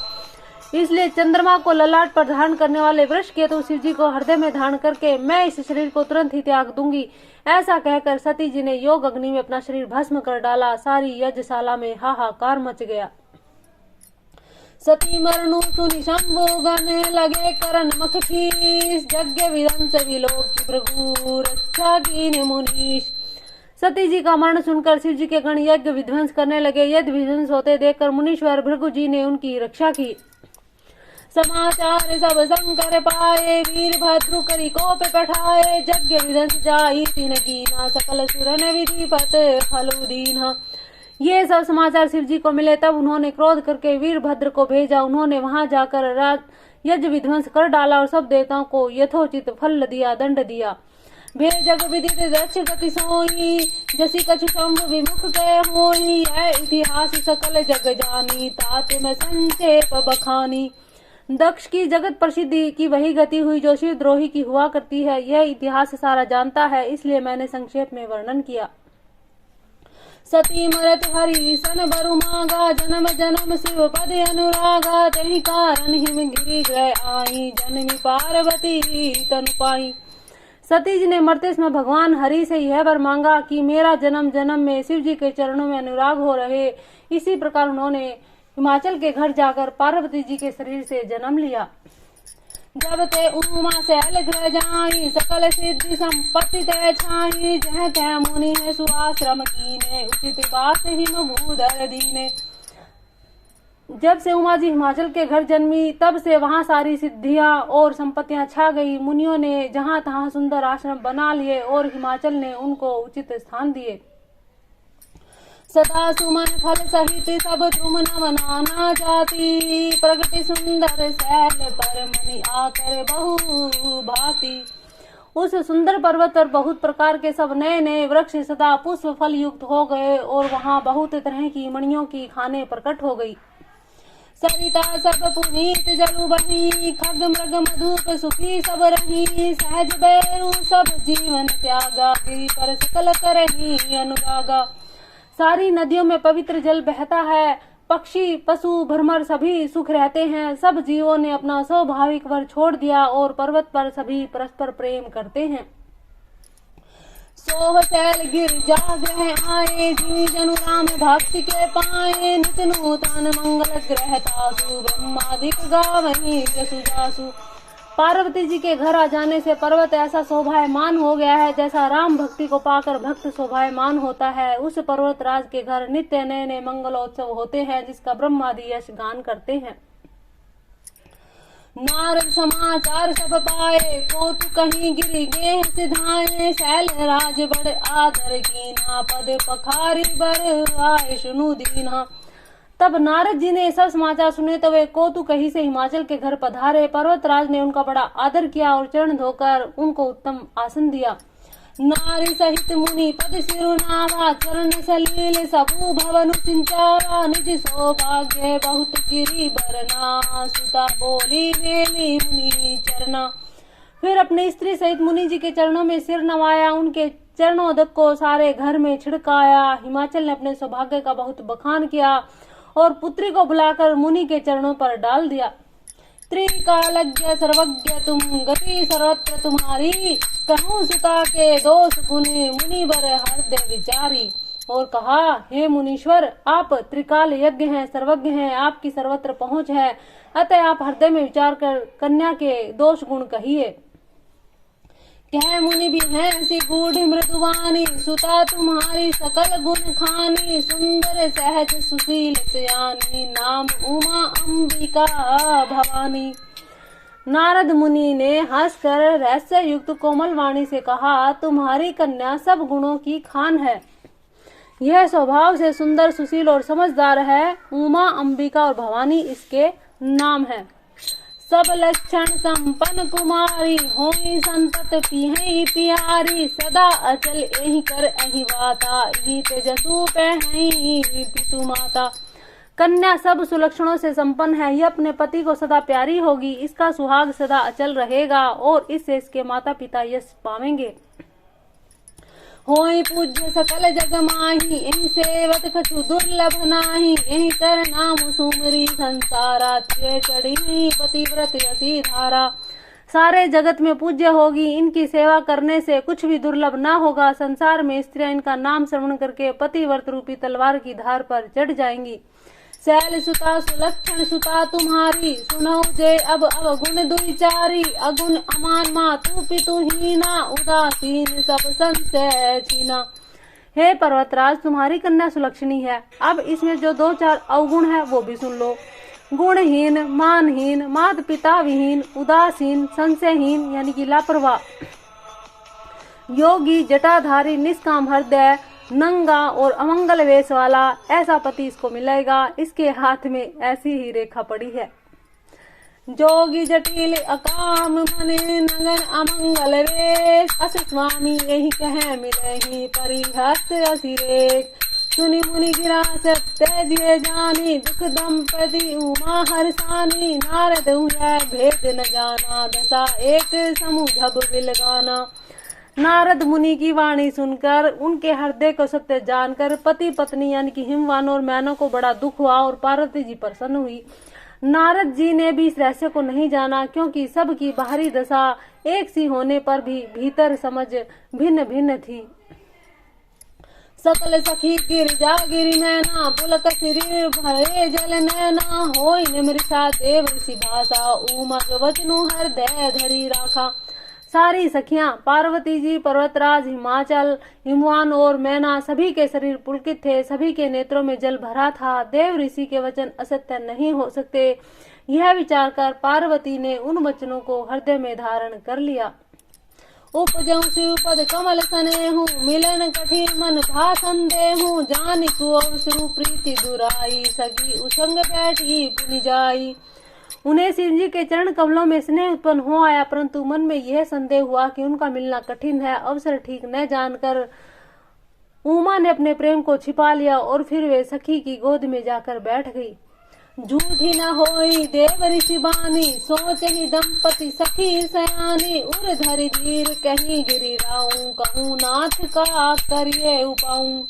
इसलिए चंद्रमा को ललाट पर धारण करने वाले वृष केतु शिव जी को हृदय में धारण करके मैं इस शरीर को तुरंत ही त्याग दूंगी। ऐसा कहकर सती जी ने योग अग्नि में अपना शरीर भस्म कर डाला। सारी यज्ञशाला में हाहाकार मच गया। सती मरनु सुनि शंभु गण, लगे करन मख फीस, यज्ञ विध्वंस विलोक भृगु, रक्षा कीन मुनीश। सती जी का मरण सुनकर शिव जी के गण यज्ञ विध्वंस करने लगे। यज्ञ विध्वंस होते देखकर मुनीश्वर भृगु जी ने उनकी रक्षा की। समाचार सब शंकर पाए, वीरभद्रु करी कोप पठाए, यज्ञ विध्वंस जाई तिन कीना, सकल सुरन विधिपत फलु दीना। ये सब समाचार शिव जी को मिले तब उन्होंने क्रोध करके वीरभद्र को भेजा। उन्होंने वहां जाकर यज्ञ विध्वंस कर डाला और सब देवताओं को यथोचित फल दिया, दंड दिया। भेद जग विदित दक्ष गति सोई, जसी कछु शंभु विमुख गए होई, इतिहास सकल जग जानी, तात में संक्षेप बखानी। दक्ष की जगत प्रसिद्धि की वही गति हुई जो शिव द्रोही की हुआ करती है। यह इतिहास सारा जानता है, इसलिए मैंने संक्षेप में वर्णन किया। सती मरत हरि सन बरु मांगा, जन्म जन्म शिव पद अनुरागा, तहि कारण हिम गिरि ग्रह आई, जन्मी पार्वती तनु पाई। सती जी ने मरते समय भगवान हरि से यह वर मांगा कि मेरा जन्म जन्म में शिव जी के चरणों में अनुराग हो रहे। इसी प्रकार उन्होंने हिमाचल के घर जाकर पार्वती जी के शरीर से जन्म लिया। जब ते उमा शैल ग्रह जाई, सकल सिद्धि संपत्ति ते छाई, जह तह मुनि है सुआश्रम कीने, उचित बात हिम भूधर दीने। जब से उमा जी हिमाचल के घर जन्मी तब से वहां सारी सिद्धियां और संपत्तियां छा गई। मुनियों ने जहां तहां सुंदर आश्रम बना लिए और हिमाचल ने उनको उचित स्थान दिए। सदा सुमन फल सहित सब तुम नव नाना जाति, प्रगति सुंदर शैल पर मनि आकर बहु भांति। उस सुंदर पर्वत पर बहुत प्रकार के सब नए नए वृक्ष सदा पुष्प फल युक्त हो गए और वहां बहुत तरह की मणियों की खाने प्रकट हो गई। सरिता सब पुनीत जलु बही, खग मृग मधुप सुखी सब रही, सहज बैरु सब जीवन त्यागा, पर सकल करही अनुरागा। सारी नदियों में पवित्र जल बहता है, पक्षी पशु भ्रमर सभी सुख रहते हैं। सब जीवों ने अपना स्वाभाविक वर छोड़ दिया और पर्वत पर सभी परस्पर प्रेम करते हैं। सोह शैल गिर जाग्रह आए, जीव जनु राम भक्ति के पाए, नित नूतन मंगल ग्रह तासु, ब्रह्मादिक गावहि जसु जासु। पार्वती जी के घर आ जाने से पर्वत ऐसा शोभायमान हो गया है जैसा राम भक्ति को पाकर भक्त शोभायमान होता है। उस पर्वत राज के घर नित्य नए नए मंगलोत्सव होते हैं जिसका ब्रह्मादि यश गान करते हैं। नारद समाचार सब पाए, कौतुक कहीं गिर गे सिधाए। शैल राज बड़ आदर कीना, पद पखारी बर आए सुनु दीना। तब नारद जी ने सब समाचार सुने तो वे कौतुक कहीं से हिमाचल के घर पधारे। पर्वतराज ने उनका बड़ा आदर किया और चरण धोकर उनको उत्तम आसन दिया। नारी सहित मुनि पद सिरुनावा, चरण सलील सबू भवनु सिंचावा। निज सौभाग्य बहुत गिरी बरना, सुता बोली मेली मुनि चरना। फिर अपने स्त्री सहित मुनि जी के चरणों में सिर नवाया, उनके चरणोदक को सारे घर में छिड़काया। हिमाचल ने अपने सौभाग्य का बहुत बखान किया और पुत्री को बुलाकर मुनि के चरणों पर डाल दिया। त्रिकालज्ञ सर्वज्ञ तुम, गति सर्वत्र तुम्हारी। कहूँ सुता के दोष गुण, मुनि बर हृदय विचारी। और कहा, हे मुनीश्वर, आप त्रिकाल यज्ञ हैं, सर्वज्ञ हैं, आपकी सर्वत्र पहुँच है, अतः आप हृदय में विचार कर कन्या के दोष गुण कहिए। कह मुनि भी हैं सी गूढ़ मृदुवानी, सुता तुम्हारी सकल गुण खानी। सुंदर सहज सुशील सयानी, नाम उमा अंबिका भवानी। नारद मुनि ने हंसकर रहस्य युक्त कोमल वाणी से कहा, तुम्हारी कन्या सब गुणों की खान है। यह स्वभाव से सुंदर, सुशील और समझदार है। उमा, अंबिका और भवानी इसके नाम है। सब लक्षण संपन्न कुमारी, होई संतत पिहई प्यारी। सदा अचल एहि कर एहि वाता, एहि तेजसु पहई पितु माता। कन्या सब सुलक्षणों से संपन्न है, यह अपने पति को सदा प्यारी होगी, इसका सुहाग सदा अचल रहेगा और इससे इसके माता पिता यश पावेंगे। होई पूज्य सकल जग माही, एहि सेवत कछु दुर्लभ नाही। एहि कर नाम सुमरी संसारा, तिय चढ़ी पतिव्रत यसी धारा। सारे जगत में पूज्य होगी, इनकी सेवा करने से कुछ भी दुर्लभ ना होगा। संसार में स्त्रियां इनका नाम श्रवण करके पतिव्रत रूपी तलवार की धार पर चढ़ जाएंगी। शैल सुता सुलक्षण सुता तुम्हारी, सुनो जे अब गुण दुईचारी। अगुण अमान मातु पितु हीना, उदासीन सब संशय छीना। हे पर्वतराज, तुम्हारी कन्या सुलक्षणी है, अब इसमें जो 2-4 अवगुण है वो भी सुन लो। गुणहीन, मानहीन, मात पिता विहीन, उदासीन, संशयहीन यानी कि लापरवाह, योगी, जटाधारी, निष्काम हृदय, नंगा और अमंगल वेश वाला, ऐसा पति इसको मिलेगा। इसके हाथ में ऐसी ही रेखा पड़ी है। जोगी जटिल अकाम मने, नगन अमंगल वेश। अस स्वामी यही कह मिलहि, परिहस्त असिरेश। सुनि मुनि गिरा सत्य जानी, दुख दंपति उमा हर्षानी। नारद हुआ भेद न जाना, दशा एक समूझब बिलगाना। नारद मुनि की वाणी सुनकर, उनके हृदय को सत्य जानकर पति पत्नी यानी कि हिमवान और मैना को बड़ा दुख हुआ और पार्वती जी प्रसन्न हुई। नारद जी ने भी इस रहस्य को नहीं जाना, क्योंकि सबकी बाहरी दशा एक सी होने पर भी भीतर समझ भिन्न भिन्न थी। सकल सखी गिरजा गिरि मैना, पुलक सिर भरे जल नैना। होई निमृषा देव ऋषि भाषा, उमा वचनु हृदय धरी राखा। सारी सखियां, पार्वती जी, पर्वतराज, हिमाचल, हिमवान और मैना, सभी के शरीर पुलकित थे, सभी के नेत्रों में जल भरा था। देव ऋषि के वचन असत्य नहीं हो सकते, यह विचार कर पार्वती ने उन वचनों को हृदय में धारण कर लिया। उपजऊ शिवपद कमल सनेहु, मिलन कठिन मन भा संदेहु। जानि कुअवसरु प्रीति दुराई, सगी उसंग बैठी पुनि जाई। उन्हें शिव जी के चरण कमलों में स्नेह उत्पन्न हो आया, परंतु मन में यह संदेह हुआ कि उनका मिलना कठिन है। अवसर ठीक न जानकर उमा ने अपने प्रेम को छिपा लिया और फिर वे सखी की गोद में जाकर बैठ गई। झूठी न होई देव ऋषि बानी, सोच ही दंपति सखी सयानी। उर धरि धीर कहीं गिरी राऊं, कहूँ नाथ का करिए उपाऊं।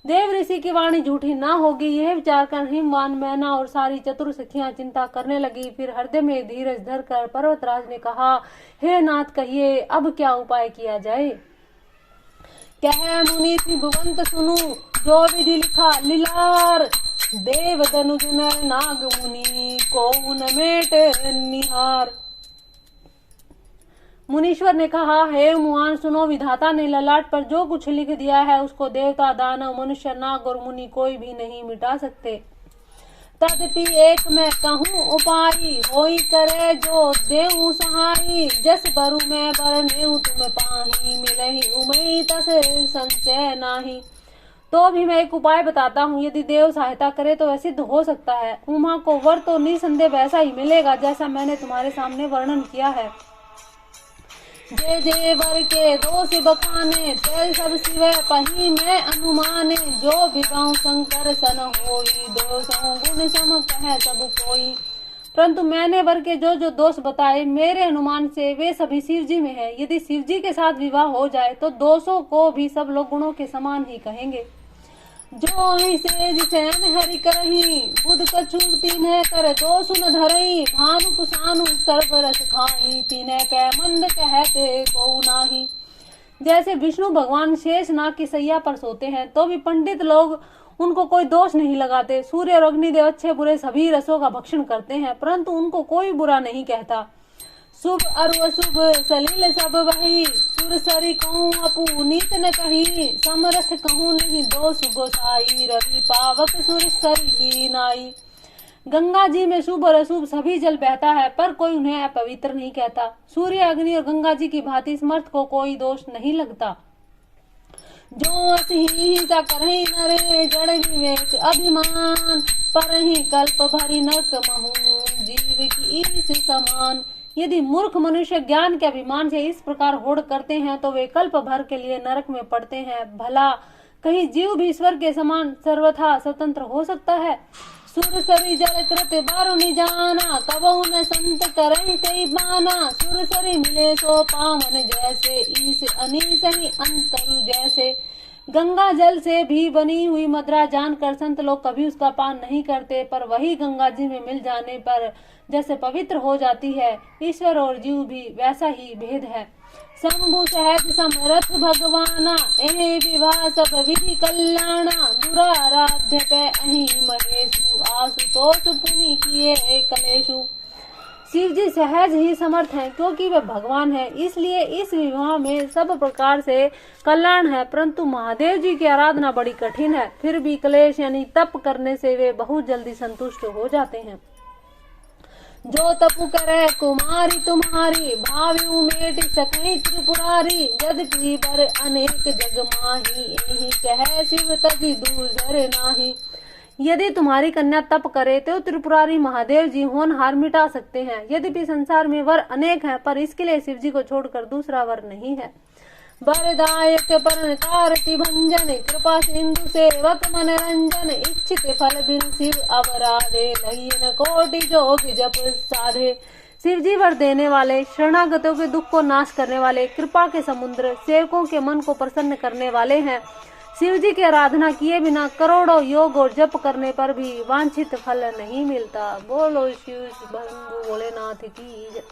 देव ऋषि की वाणी झूठी ना होगी, यह विचार कर हिमवान, मैना और सारी चतुर सखियां चिंता करने लगी। फिर हृदय में धीरज धरकर पर्वतराज ने कहा, हे नाथ, कहिए अब क्या उपाय किया जाए। कह मुनि त्रिभुवंत सुनु, जो विधि लिखा लीलार। देव धनुज नर नाग मुनि, को न मेट निहार। मुनीश्वर ने कहा, हे मुआन, सुनो, विधाता ने ललाट पर जो कुछ लिख दिया है उसको देवता, दानव, मनुष्य, नाग और मुनि कोई भी नहीं मिटा सकते। तदपि एक मैं कहूँ उपाई, होई करे जो देहु सहाई। जस बरु मैं बरनेऊ तुम पाही, मिलहि उमई तस संशय नाही। तो भी मैं एक उपाय बताता हूँ, यदि देव सहायता करे तो वह सिद्ध हो सकता है। उमा को वर तो निसंदेह वैसा ही मिलेगा जैसा मैंने तुम्हारे सामने वर्णन किया है। जे जे वर के दोष बखाने, ते सब शिव पही में अनुमाने। जो विवाह शंकर सन होई, दोषों गुण सम कह सब कोई। परंतु मैंने वर के जो जो दोष बताए, मेरे अनुमान से वे सभी शिव जी में है। यदि शिव जी के साथ विवाह हो जाए तो दोषों को भी सब लोग गुणों के समान ही कहेंगे। जो सेज सैन हरि करही, बुध कछु तीन्हे कर दोष न धरही। भानु कुसानु सर्व रस खाई, तीन्हे कै मंद कहते को नाही। जैसे विष्णु भगवान शेष नाग की सैया पर सोते हैं तो भी पंडित लोग उनको कोई दोष नहीं लगाते। सूर्य और अग्निदेव अच्छे बुरे सभी रसों का भक्षण करते हैं, परंतु उनको कोई बुरा नहीं कहता। शुभ अरु अशुभ सलील सब वही, सुर सरी कहूँ अपू नीत न कही। समरथ कहूँ नहीं दोष गोसाई, रवि पावक सुर सरी की नाई। गंगा जी में शुभ और अशुभ सभी जल बहता है, पर कोई उन्हें अपवित्र नहीं कहता। सूर्य अग्नि और गंगा जी की भांति समर्थ को कोई दोष नहीं लगता। जो असही सा करही नरे, जड़ विवेक अभिमान। पर ही कल्प भरी नरक महू, जीव की ईस समान। यदि मूर्ख मनुष्य ज्ञान के अभिमान से इस प्रकार होड़ करते हैं तो वे कल्प भर के लिए नरक में पड़ते हैं। भला कहीं जीव भी ईश्वर के समान सर्वथा स्वतंत्र हो सकता है? सुर सरी जल कृत बारु निजाना, कबहु न संत करहि कई बाना। सुर सरी मिले सो पावन जैसे, ईस अनीस ही अंतरु जैसे। गंगा जल से भी बनी हुई मदिरा जानकर संत लोग कभी उसका पान नहीं करते, पर वही गंगा जी में मिल जाने पर जैसे पवित्र हो जाती है, ईश्वर और जीव भी वैसा ही भेद है। शंभु सहज समरथ भगवाना, एहि विवाह सब विधि कल्याणा। दुराराध्य पे अहि महेशु, आशुतोष पुनि किए कलेशु। शिव जी सहज ही समर्थ हैं, क्योंकि वे भगवान हैं, इसलिए इस विवाह में सब प्रकार से कल्याण है। परंतु महादेव जी की आराधना बड़ी कठिन है, फिर भी क्लेश यानी तप करने से वे बहुत जल्दी संतुष्ट हो जाते हैं। जो तपु करे कुमारी तुम्हारी, भावी उमेट सकहि त्रिपुरारी। यद्यपि बर अनेक जग माही, एहि कह शिव तजि दूसर नाही। यदि तुम्हारी कन्या तप करे तो त्रिपुरारी महादेव जी होनहार मिटा सकते हैं। यद्यपि संसार में वर अनेक हैं, पर इसके लिए शिव जी को छोड़कर दूसरा वर नहीं है। वरदायक परनकारति भंजन, कृपा सिंधु सेवक मनरंजन। इच्छित फल बिनु शिव अवराधे, लयन कोटि जोग जप साधे। शिव जी वर देने वाले, शरणागतों के दुख को नाश करने वाले, कृपा के समुद्र, सेवकों के मन को प्रसन्न करने वाले हैं। शिव जी की आराधना किए बिना करोड़ों योग और जप करने पर भी वांछित फल नहीं मिलता। बोलो शिव शंभु भोलेनाथ की जय।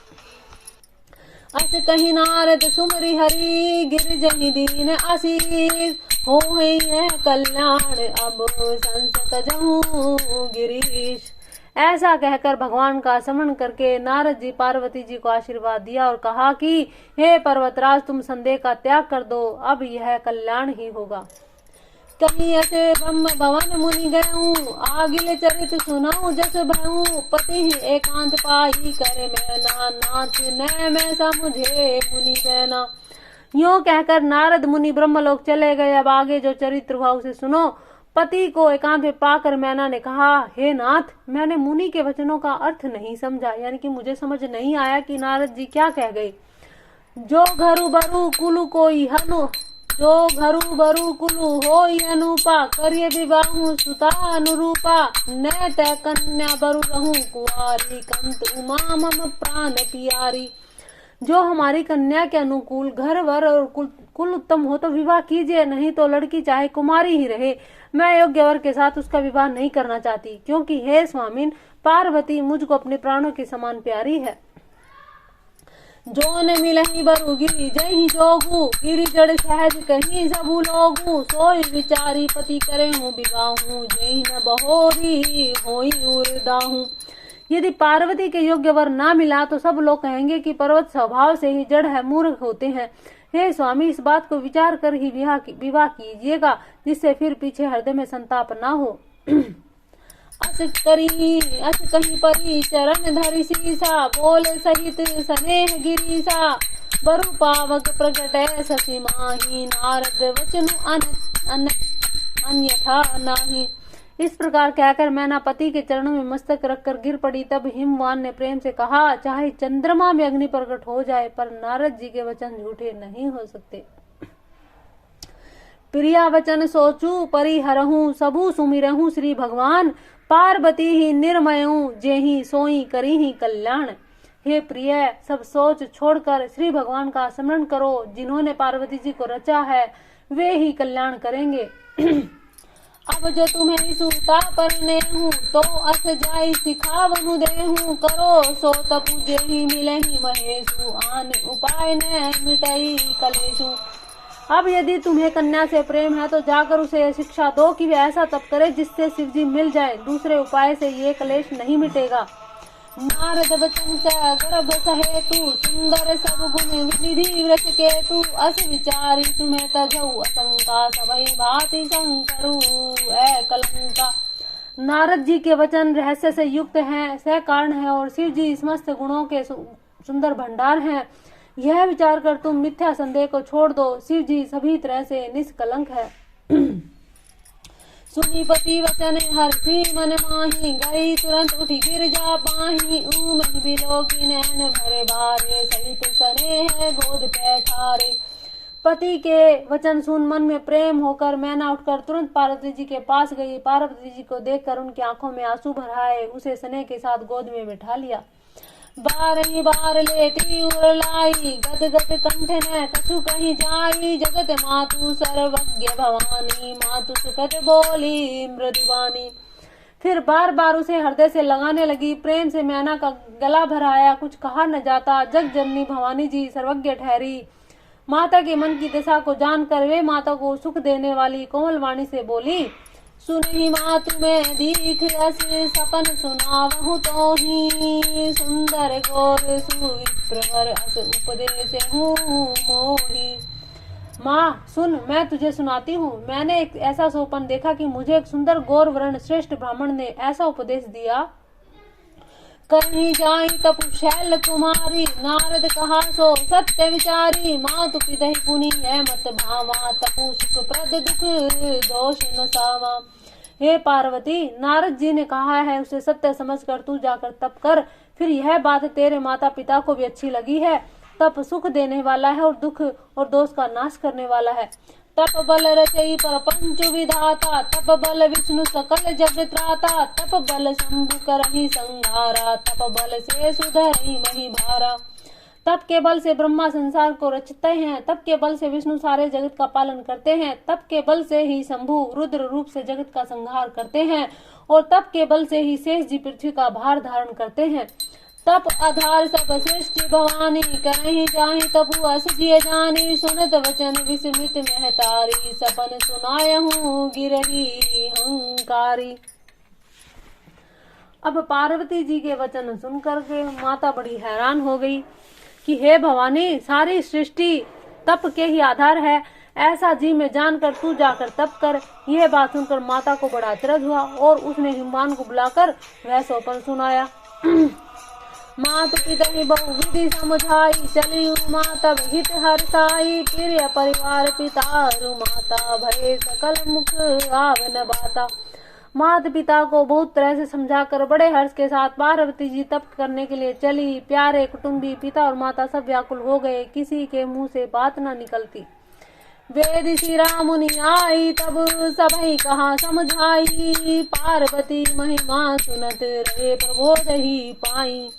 अस कही नारद सुमरि हरि, गिरजहि दीन आशीष। हो है कल्याण अब संसत जहूँ गिरीश। ऐसा कहकर भगवान का स्मरण करके नारद जी पार्वती जी को आशीर्वाद दिया और कहा कि हे पर्वतराज, तुम संदेह का त्याग कर दो, अब यह कल्याण ही होगा। कहीं ऐसे ब्रह्म भवन मुनि गयऊँ, आगिल चरित सुनाऊं जस भयऊँ। पति एकांत पाई करे मैना, नाथ न मैं सा मुझे मुनि देना। यूं कहकर नारद मुनि ब्रह्मलोक चले गए। अब आगे जो चरित्र हुआ उसे सुनो। पति को एकांत में पाकर मैना ने कहा, हे नाथ, मैंने मुनि के वचनों का अर्थ नहीं समझा, यानी कि मुझे समझ नहीं आया कि नारद जी क्या कह गए। जो घरु बरु कुलु कोई हनु, जो घरु बरु कुलु होई अनुपा। करिय विवाहु सुता अनुरूपा, न तय कन्या बरु रहूं कुआरी। कंत उमा मम प्राण पियारी। जो हमारी कन्या के अनुकूल घर वर और कुल उत्तम हो तो विवाह कीजिए, नहीं तो लड़की चाहे कुमारी ही रहे। मैं योग्य वर के साथ उसका विवाह नहीं करना चाहती, क्योंकि हे स्वामिन, पार्वती मुझको अपने प्राणों के समान प्यारी है। जो न मिलहि बरु गिरि जहि जोगु, गिरि जड़ सहज कहीं सबु लोगु। सोई विचारी पति करे हूँ विवाहू, जहि न बहोरी होई उर्दाहू। यदि पार्वती के योग्य वर ना मिला तो सब लोग कहेंगे कि पर्वत स्वभाव से ही जड़ है, मूर्ख होते हैं। हे स्वामी, इस बात को विचार कर ही विवाह कीजिएगा, जिससे फिर पीछे हृदय में संताप ना हो। अस कहीं परी चरण धरि सीसा, बोले सहित स्नेह गिरीसा, बरु पावक प्रगटै शशि माही, नारद वचन अन्यथा नाही। इस प्रकार कहकर मैना पति के चरणों में मस्तक रखकर गिर पड़ी। तब हिमवान ने प्रेम से कहा, चाहे चंद्रमा में अग्नि प्रकट हो जाए पर नारद जी के वचन झूठे नहीं हो सकते। प्रिया वचन सोचू परिहरहूं, सबू सुमिरहूं श्री भगवान, पार्वती ही निर्मयू जेहि सोई करी ही कल्याण। हे प्रिय, सब सोच छोड़कर श्री भगवान का स्मरण करो, जिन्होंने पार्वती जी को रचा है वे ही कल्याण करेंगे। अब जो तुम्हें सूता परने हूँ, तो अस जाई सिखावनु देहूँ, करो सो तपु जेहि मिलहि महेशु, आन उपाय न मिटई कलेशु। अब यदि तुम्हें कन्या से प्रेम है तो जाकर उसे शिक्षा दो कि वे ऐसा तप करे जिससे शिवजी मिल जाए, दूसरे उपाय से ये कलेश नहीं मिटेगा। नारद वचन स गर्भ सहेतु, सुंदर सब गुण निधि व्रत केतु, अस विचारी तुम्हें तजऊ असंका, सबई भांति शंकरु ऐ कलंका। नारद जी के वचन रहस्य से युक्त हैं, सह कारण है और शिव जी समस्त गुणों के सुंदर भंडार हैं। यह विचार कर तुम मिथ्या संदेह को छोड़ दो, शिव जी सभी तरह से निष्कलंक है। सुनी पति वचन हर्षी मन माही, गई तुरंत उठी गिर जा पाही, ऊमन बिलो की नैन भरे बारे, सहित स्नेह गोद पे ठारे। पति के वचन सुन मन में प्रेम होकर मैना उठकर तुरंत पार्वती जी के पास गई। पार्वती जी को देखकर उनकी आंखों में आंसू भर आए, उसे स्नेह के साथ गोद में बिठा लिया। बारही बार लेती उरलाई, गद गद कंठ न कछु कहीं जाई, जगत मातु सर्वज्ञ भवानी, मातु सुखद बोली मृदुवानी। फिर बार बार उसे हृदय से लगाने लगी। प्रेम से मैना का गला भराया, कुछ कहा न जाता। जग जननी भवानी जी सर्वज्ञ ठहरी। माता के मन की दशा को जानकर वे माता को सुख देने वाली कोमल वाणी से बोली, सुनहि मातु में दीख अस सपन सुनावहु तोहि, सुंदर गोर सुई प्रवर अस उपदेश हूँ मोही। माँ सुन, मैं तुझे सुनाती हूँ। मैंने एक ऐसा सोपन देखा कि मुझे एक सुंदर गौर वर्ण श्रेष्ठ ब्राह्मण ने ऐसा उपदेश दिया, कहीं जाई तपु शैल कुमारी, नारद कहा सो सत्य विचारी, मातु पितहि पुनि है मत भावा, तपु सुख प्रद दुख दोष न सावा। हे पार्वती, नारद जी ने कहा है उसे सत्य समझकर तू जाकर तप कर। फिर यह बात तेरे माता पिता को भी अच्छी लगी है। तप सुख देने वाला है और दुख और दोष का नाश करने वाला है। तप बल रचई प्रपंच विधाता, तप बल विष्णु सकल जग त्राता, तप बल शंभु करहि संहारा, तप बल से सुधरहि मही भारा। तप के बल से ब्रह्मा संसार को रचते हैं, तप के बल से विष्णु सारे जगत का पालन करते हैं, तप के बल से ही शंभु रुद्र रूप से जगत का संहार करते हैं, और तप के बल से ही शेष जी पृथ्वी का भार धारण करते हैं। तप आधार सब सृष्टि भवानी, करहि जाहि तपु अस जिय जानी, सुनत वचन विस्मित महतारी, सपन सुनायहूँ गिरहि हंकारी। अब पार्वती जी के वचन सुनकर के माता बड़ी हैरान हो गई कि हे भवानी, सारी सृष्टि तप के ही आधार है, ऐसा जी में जानकर तू जाकर तप कर। यह बात सुनकर माता को बड़ा आश्चर्य हुआ और उसने हिमवान को बुलाकर वह सोपन सुनाया। मात पिता बहु विधि समझाई, चली माता हित हर्षाई, प्रिय परिवार पितारु माता, भय सकल मुख आवन बाता। माता पिता को बहुत तरह से समझाकर बड़े हर्ष के साथ पार्वती जी तप करने के लिए चली। प्यारे कुटुंबी पिता और माता सब व्याकुल हो गए, किसी के मुंह से बात न निकलती। वेद शिरा मुनि आई, तब सबही कहा समझाई, पार्वती महिमा सुनत रहे प्रबोध ही पाई।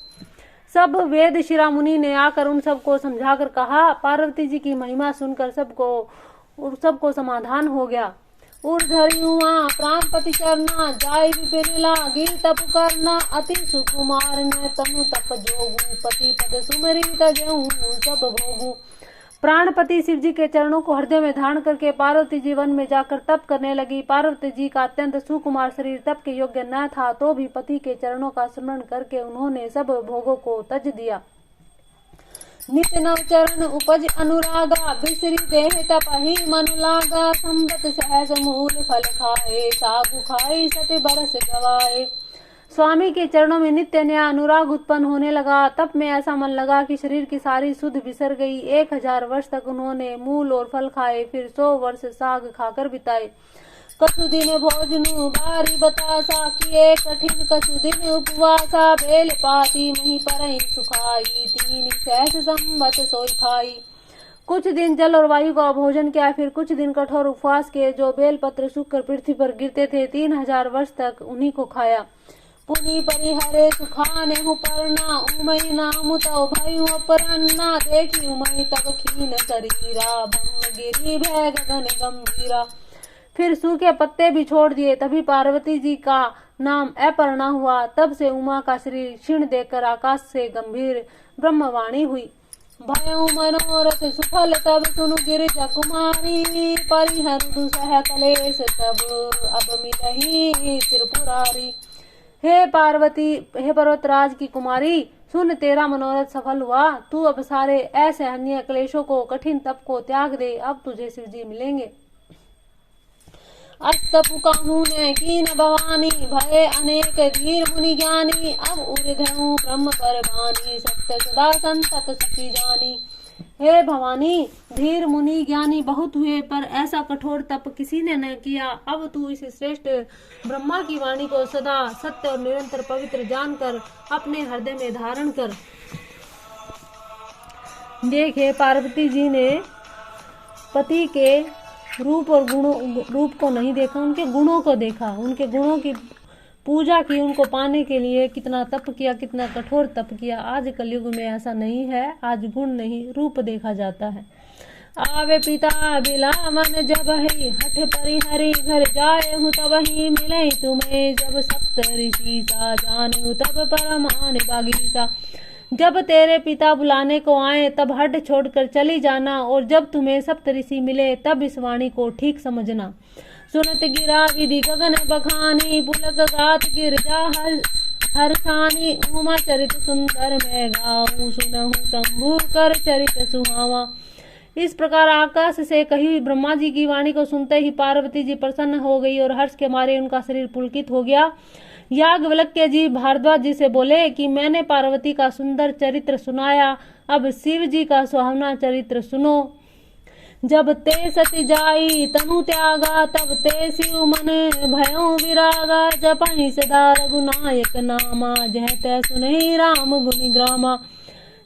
सब वेद शिरा मुनि ने आकर उन सबको समझाकर कहा। पार्वती जी की महिमा सुनकर सबको समाधान हो गया। उर्धरि हुआ प्राणपति चरना, जाय विपिन लागी तप करना, अति सुकुमार ने तनु तप जोगु, पति पद सुमरी तजहु सब भोगु। प्राणपति शिव जी के चरणों को हृदय में धारण करके पार्वती जी वन में जाकर तप करने लगी। पार्वती जी का अत्यंत सुकुमार शरीर तप के योग्य न था, तो भी पति के चरणों का स्मरण करके उन्होंने सब भोगों को तज दिया। नित नव चरण उपज अनुरागा, बिसरी देह तपहि मनु लागा, संबत सहज मूल फल खाए, सागु खाई सत बरस गवाए। स्वामी के चरणों में नित्य नया अनुराग उत्पन्न होने लगा। तब में ऐसा मन लगा कि शरीर की सारी सुध बिसर गई। 1000 वर्ष तक उन्होंने मूल और फल खाए, फिर 100 वर्ष साग खाकर बिताए। कछु दिन भोजनु बारी बतासा, किए कठिन कछु दिन उपवासा। बेल पाती मही परई सुखाई, 3 सहस संवत सोई खाई। कुछ दिन जल और वायु का भोजन किया, फिर कुछ दिन कठोर उपवास किए। जो बेल पत्र सूखकर पृथ्वी पर गिरते थे, 3000 वर्ष तक उन्हीं को खाया। पुनि परिहरे सुखाने परना, उमई नाम तव भयु अपरन्ना। देखी उमई तब खीन शरीरा, भंग गिरी भय गगन गंभीरा। फिर सूखे पत्ते भी छोड़ दिए। तभी पार्वती जी का नाम अपर्णा हुआ। तब से उमा का शरीर क्षीण देखकर आकाश से गंभीर ब्रह्मवाणी हुई। भयउ मनोरथ सुफल तब सुनु गिरिजा कुमारी। परिहर दुसह कलेश तब अब मिलही त्रिपुरारी। हे पार्वती, हे पर्वतराज की कुमारी, सुन तेरा मनोरथ सफल हुआ। तू अब सारे असहनीय क्लेशों को, कठिन तप को त्याग दे। अब तुझे शिव जी मिलेंगे। अस्तपु कहूँ ने कीन भवानी, भय अनेक धीर मुनि ज्ञानी। अब उर्धहूँ ब्रह्म परवानी, सत्य सदा संतत सुखी जानी। हे भवानी, धीर मुनि ज्ञानी बहुत हुए, पर ऐसा कठोर तप किसी ने न किया। अब तू इस श्रेष्ठ ब्रह्मा की वाणी को सदा सत्य और निरंतर पवित्र जानकर अपने हृदय में धारण कर। देखे, पार्वती जी ने पति के रूप और रूप को नहीं देखा, उनके गुणों को देखा। उनके गुणों की पूजा की, उनको पाने के लिए कितना तप किया, कितना कठोर तप किया। आज कलयुग में ऐसा नहीं है, आज गुण नहीं रूप देखा जाता है। आवे पिता बिलावन जब ही, हठ परिहरि घर जाए हूँ तब ही। मिले तुम्हें जब सप्त ऋषि सा, जाने तब परमान बागीसा। जब तेरे पिता बुलाने को आए, तब हट छोड़कर चली जाना। और जब तुम्हें सप्त ऋषि मिले, तब इस वाणी को ठीक समझना। सुनत गिरा विधि गगन बखानी, पुलक गात गिरजा हर्षानी। उमा चरित सुंदर मैं गाऊं, सुनहु शंभु कर चरित सुहावा। इस प्रकार आकाश से कही ब्रह्मा जी की वाणी को सुनते ही पार्वती जी प्रसन्न हो गई और हर्ष के मारे उनका शरीर पुलकित हो गया। याज्ञवल्क्य जी भारद्वाज जी से बोले कि मैंने पार्वती का सुंदर चरित्र सुनाया, अब शिव जी का सुहावना चरित्र सुनो। जब ते सती जाई तनु त्यागा, तब ते शिव मन भयो विरागा। जपहि सदा रघुनायक नामा, जह तै सुनहि राम गुण ग्रामा।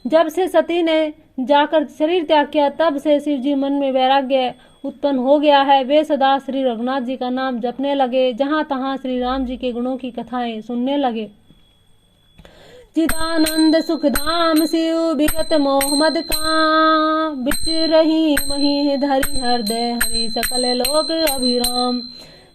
जब से सती ने जाकर शरीर त्याग किया, तब से शिव जी मन में वैराग्य उत्पन्न हो गया है। वे सदा श्री रघुनाथ जी का नाम जपने लगे, जहाँ तहाँ श्री राम जी के गुणों की कथाएं सुनने लगे। चिदानंद सुखधाम शिव विगत मोहम्मद का, बिच रही मही धरि हृदय हरि सकल लोक अभिराम।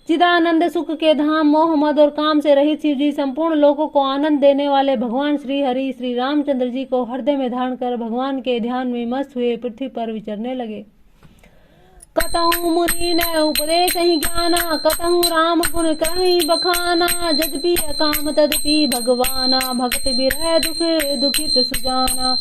चिदानंद सुख के धाम मोहम्मद और काम से रहित शिव जी संपूर्ण लोगों को आनंद देने वाले भगवान श्री हरि श्री रामचंद्र जी को हृदय में धारण कर भगवान के ध्यान में मस्त हुए पृथ्वी पर विचरने लगे। कतहु मुनि ने उपदेश ही ज्ञाना, कतहु राम गुण कहीं बखाना। जदपि काम तदपि भगवाना, भक्त विरह दुख दुखित सुजाना।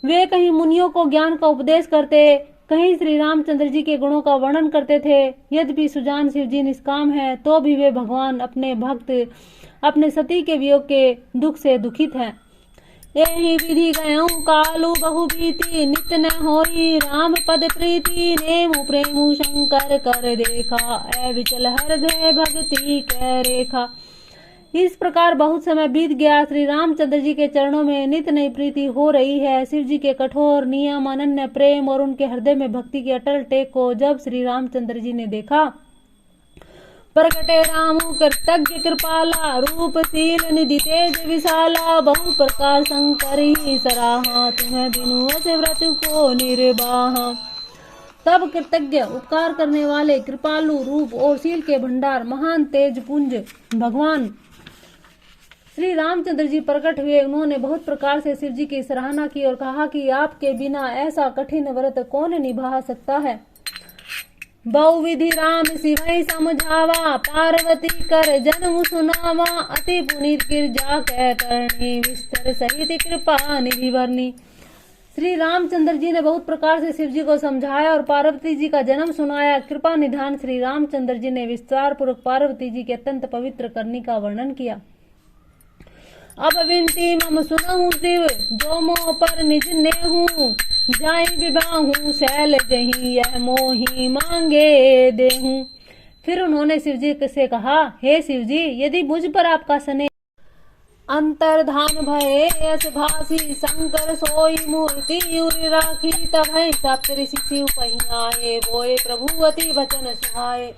वे कहीं मुनियों को ज्ञान का उपदेश करते, कहीं श्री रामचंद्र जी के गुणों का वर्णन करते थे। यद्यपि सुजान शिव जी निष्काम है, तो भी वे भगवान अपने भक्त अपने सती के वियोग के दुख से दुखित हैं। यही विधि गयऊ कालू बहु बीती, नित्य न होई राम पद प्रीति। नेमु प्रेमु शंकर कर देखा, अविचल हृदय भक्ति कै रेखा। इस प्रकार बहुत समय बीत गया। श्री रामचंद्र जी के चरणों में नित्य नई प्रीति हो रही है। शिव जी के कठोर नियम, अनन्य प्रेम और उनके हृदय में भक्ति की अटल टेक को जब श्री रामचंद्र जी ने देखा, प्रकटे रामु कृतज्ञ कृपाला, रूपशील निधि तेज विशाला। बहु प्रकार शंकर ही सराहा, तुम्हें बिनु अस व्रत को निर्वाहा। तब कृतज्ञ, उपकार करने वाले, कृपालु रूप और शील के भंडार, महान तेज पुंज भगवान श्री रामचंद्र जी प्रकट हुए। उन्होंने बहुत प्रकार से शिव जी की सराहना की और कहा कि आपके बिना ऐसा कठिन व्रत कौन निभा सकता है। बहुविधि राम शिवै समझावा, पार्वती कर जन्म सुनावा। अति पुनीत गिरजा कह करनी, विस्तर सहित कृपा निधि भरनी। श्री रामचंद्र जी ने बहुत प्रकार से शिव जी को समझाया और पार्वती जी का जन्म सुनाया। कृपा निधान श्री रामचंद्र जी ने विस्तार पूर्वक पार्वती जी के अत्यंत पवित्र करनी का वर्णन किया। अब विनती मम सुनहु शिव, जो मोह पर निज नेहूं, जाई विबाहूं शैल जहीं, यह मोही मांगे देहूं। फिर उन्होंने शिव जी से कहा, हे शिव जी, यदि मुझ पर आपका स्नेह अंतर्धान भये यश भासी, शंकर सोई मूर्ति उर राखी, तब सप्त ऋषि शिव पहियाए, बोए प्रभु अति वचन सुहाए।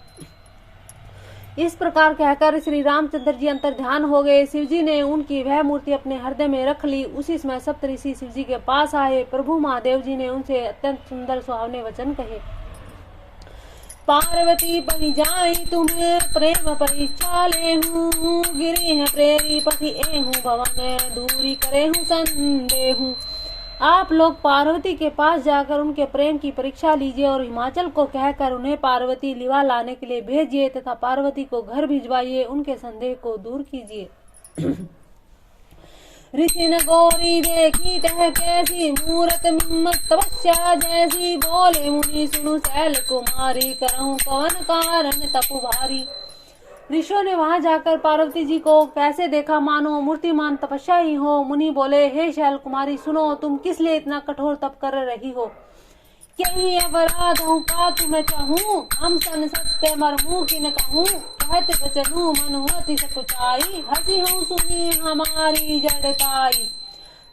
इस प्रकार कहकर श्री रामचंद्र जी अंतर्ध्यान हो गए। शिव जी ने उनकी वह मूर्ति अपने हृदय में रख ली। उसी समय सप्तऋषि शिव जी के पास आए। प्रभु महादेव जी ने उनसे अत्यंत सुंदर सुहावने वचन कहे। पार्वती पहि जाई तुम्हें प्रेम परीक्षा लेहूं, गिरी है प्रेरी पति एहूं, भवन दूरी करेहूं संदेहूं। आप लोग पार्वती के पास जाकर उनके प्रेम की परीक्षा लीजिए और हिमाचल को कहकर उन्हें पार्वती लिवा लाने के लिए भेजिए तथा पार्वती को घर भिजवाइए, उनके संदेह को दूर कीजिए। ऋषि न गौरी देखी तह कैसी, मूरत मिम्मत तपस्या जैसी, बोले मुनि सुनु शैल कुमारी, करहूं कवन कारण तप भारी। ऋषियों ने वहां जाकर पार्वती जी को कैसे देखा, मानो मूर्तिमान तपस्या ही हो। मुनि बोले, हे शैल कुमारी सुनो, तुम किस लिए इतना कठोर तप कर रही हो? यही अपराध हूँ का तुम्हें चाहूं, हम सन सत्य मरमू की न कहूँ, कहत बचनू मनु अति सकुचाई, हंसी हूँ सुनी हमारी जड़ताई।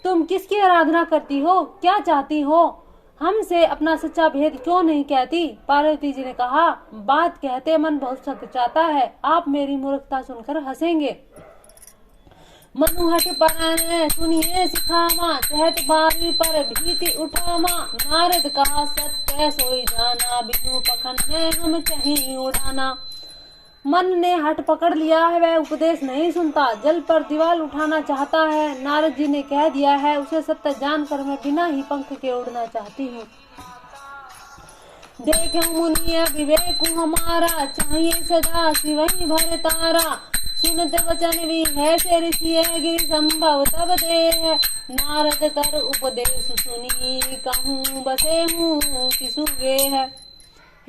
तुम किसकी आराधना करती हो, क्या चाहती हो, हमसे अपना सच्चा भेद क्यों नहीं कहती? पार्वती जी ने कहा, बात कहते मन बहुत सकुचाता है, आप मेरी मूर्खता सुनकर हंसेंगे। मनुहट पर सुनिए सिखामा, कहत बारी पर भीति उठामा, नारद कहा सत्य सोई जाना, बिनु पखन हम कहीं उड़ाना। मन ने हट पकड़ लिया है, वह उपदेश नहीं सुनता, जल पर दीवार उठाना चाहता है। नारद जी ने कह दिया है, उसे सत्य जानकर मैं बिना ही पंख के उड़ना चाहती हूँ। देखे मुनिया विवेक हमारा, चाहिए सदा शिवई भर तारा, सुनत वचन भी है से ऋषि गिरि संभव तब दे, नारद कर उपदेश सुनी, कहूँ बसे हूँ किसु गे है।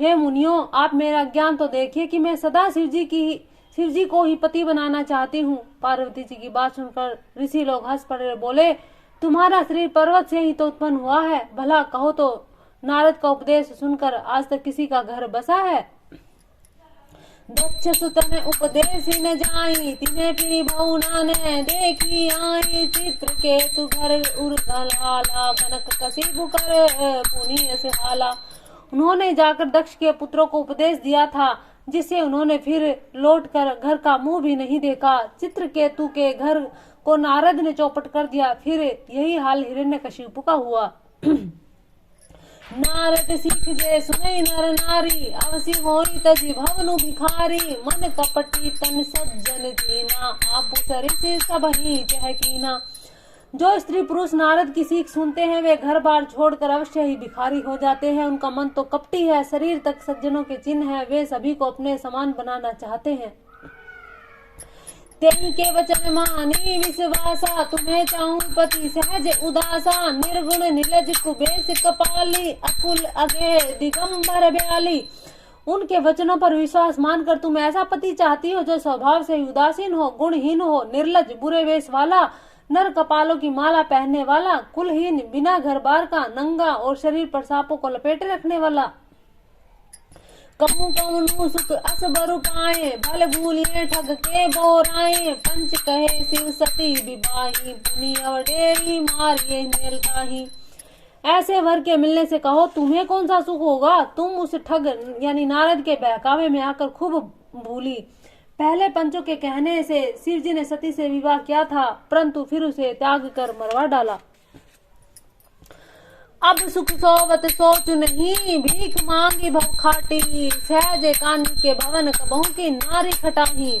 हे मुनियों, आप मेरा ज्ञान तो देखिए कि मैं सदा शिव जी को ही पति बनाना चाहती हूँ। पार्वती जी की बात सुनकर ऋषि लोग हंस पड़े, बोले, तुम्हारा शरीर पर्वत से ही तो उत्पन्न हुआ है, भला कहो तो नारद का उपदेश सुनकर आज तक किसी का घर बसा है? दक्ष सुतन उपदेश न जाई, तिन्हें फिर बहुना ने देखी आई, चित्र के तु घर उर्गलाला, कनक कसिबु कर पुनीय से हाला। उन्होंने जाकर दक्ष के पुत्रों को उपदेश दिया था, जिससे उन्होंने फिर लौटकर घर का मुंह भी नहीं देखा। चित्रकेतु के घर को नारद ने चौपट कर दिया। फिर यही हाल हिरण्यकशिपु का हुआ। नारद सीख जे सुनई नर नारी, अवसी होई तजी भवनु भिखारी, मन कपटी तन सज्जन दीना, आपु सरिस सबहि चहकीना। जो स्त्री पुरुष नारद की सीख सुनते हैं, वे घर बार छोड़कर अवश्य ही भिखारी हो जाते हैं। उनका मन तो कपटी है, शरीर तक सज्जनों के चिन्ह है, वे सभी को अपने समान बनाना चाहते हैं। तेहि के वचन मानी विश्वासा, तुम्हें चाहूं पति सहज उदासा, निर्गुण नीलज कुबेश कपाली, अकुल अगे दिगंबर ब्याली। उनके वचनों पर विश्वास मानकर तुम ऐसा पति चाहती हो जो स्वभाव से उदासीन हो, गुणहीन हो, निर्लज, बुरे वेश वाला, नर कपालों की माला पहनने वाला, कुलहीन, बिना घर बार का, नंगा और शरीर पर सांपों को लपेटे रखने वाला। कहूँ कौनु सुख अस बरु पाए, भल भूलिए ठग के बोराए, पंच कहे शिव सती विवाही, पुनि अवडेरी मारिए नेलताही। ऐसे वर के मिलने से कहो, तुम्हें कौन सा सुख होगा? तुम उस ठग यानी नारद के बहकावे में आकर खूब भूली। पहले पंचों के कहने से शिव जी ने सती से विवाह किया था, परंतु फिर उसे त्याग कर मरवा डाला। अब सुख सोवत सोचु नहीं, भीख मांगी भव खाटी, सहज कानी के भवन कबहू की नारी खटाही।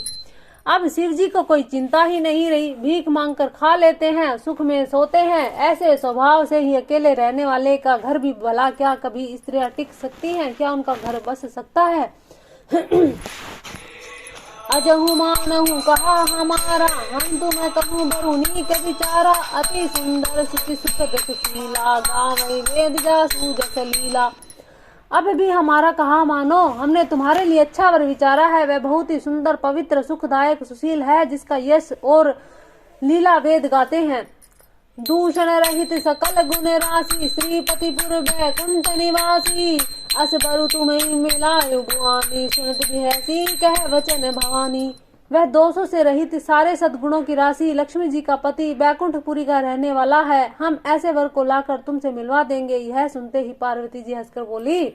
अब शिव जी को कोई चिंता ही नहीं रही, भीख मांगकर खा लेते हैं, सुख में सोते हैं। ऐसे स्वभाव से ही अकेले रहने वाले का घर भी भला क्या कभी स्त्रियां टिक सकती हैं? क्या उनका घर बस सकता है? अजहु मानहु कहा हमारा, हम तुम्हें कहूँ बरुनी के विचारा, अति सुंदर सुखी सुखद सुशीला, गावई वेद जासु जस लीला। अब भी हमारा कहा मानो, हमने तुम्हारे लिए अच्छा वर विचारा है। वह बहुत ही सुंदर, पवित्र, सुखदायक, सुशील है, जिसका यश और लीला वेद गाते हैं। दूषण रहित सकल गुण राशि, श्रीपतिपुर बैकुंठ निवासी। अस बरु तुम्हें मिलायो भुआनी, सुनत बिहसी कह वचन भवानी। वह दोषों से रहित सारे सद्गुणों की राशि, लक्ष्मी जी का पति, बैकुंठपुरी का रहने वाला है। हम ऐसे वर को लाकर तुमसे मिलवा देंगे। यह सुनते ही पार्वती जी हंसकर बोली,